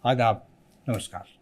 आदाब, नमस्कार।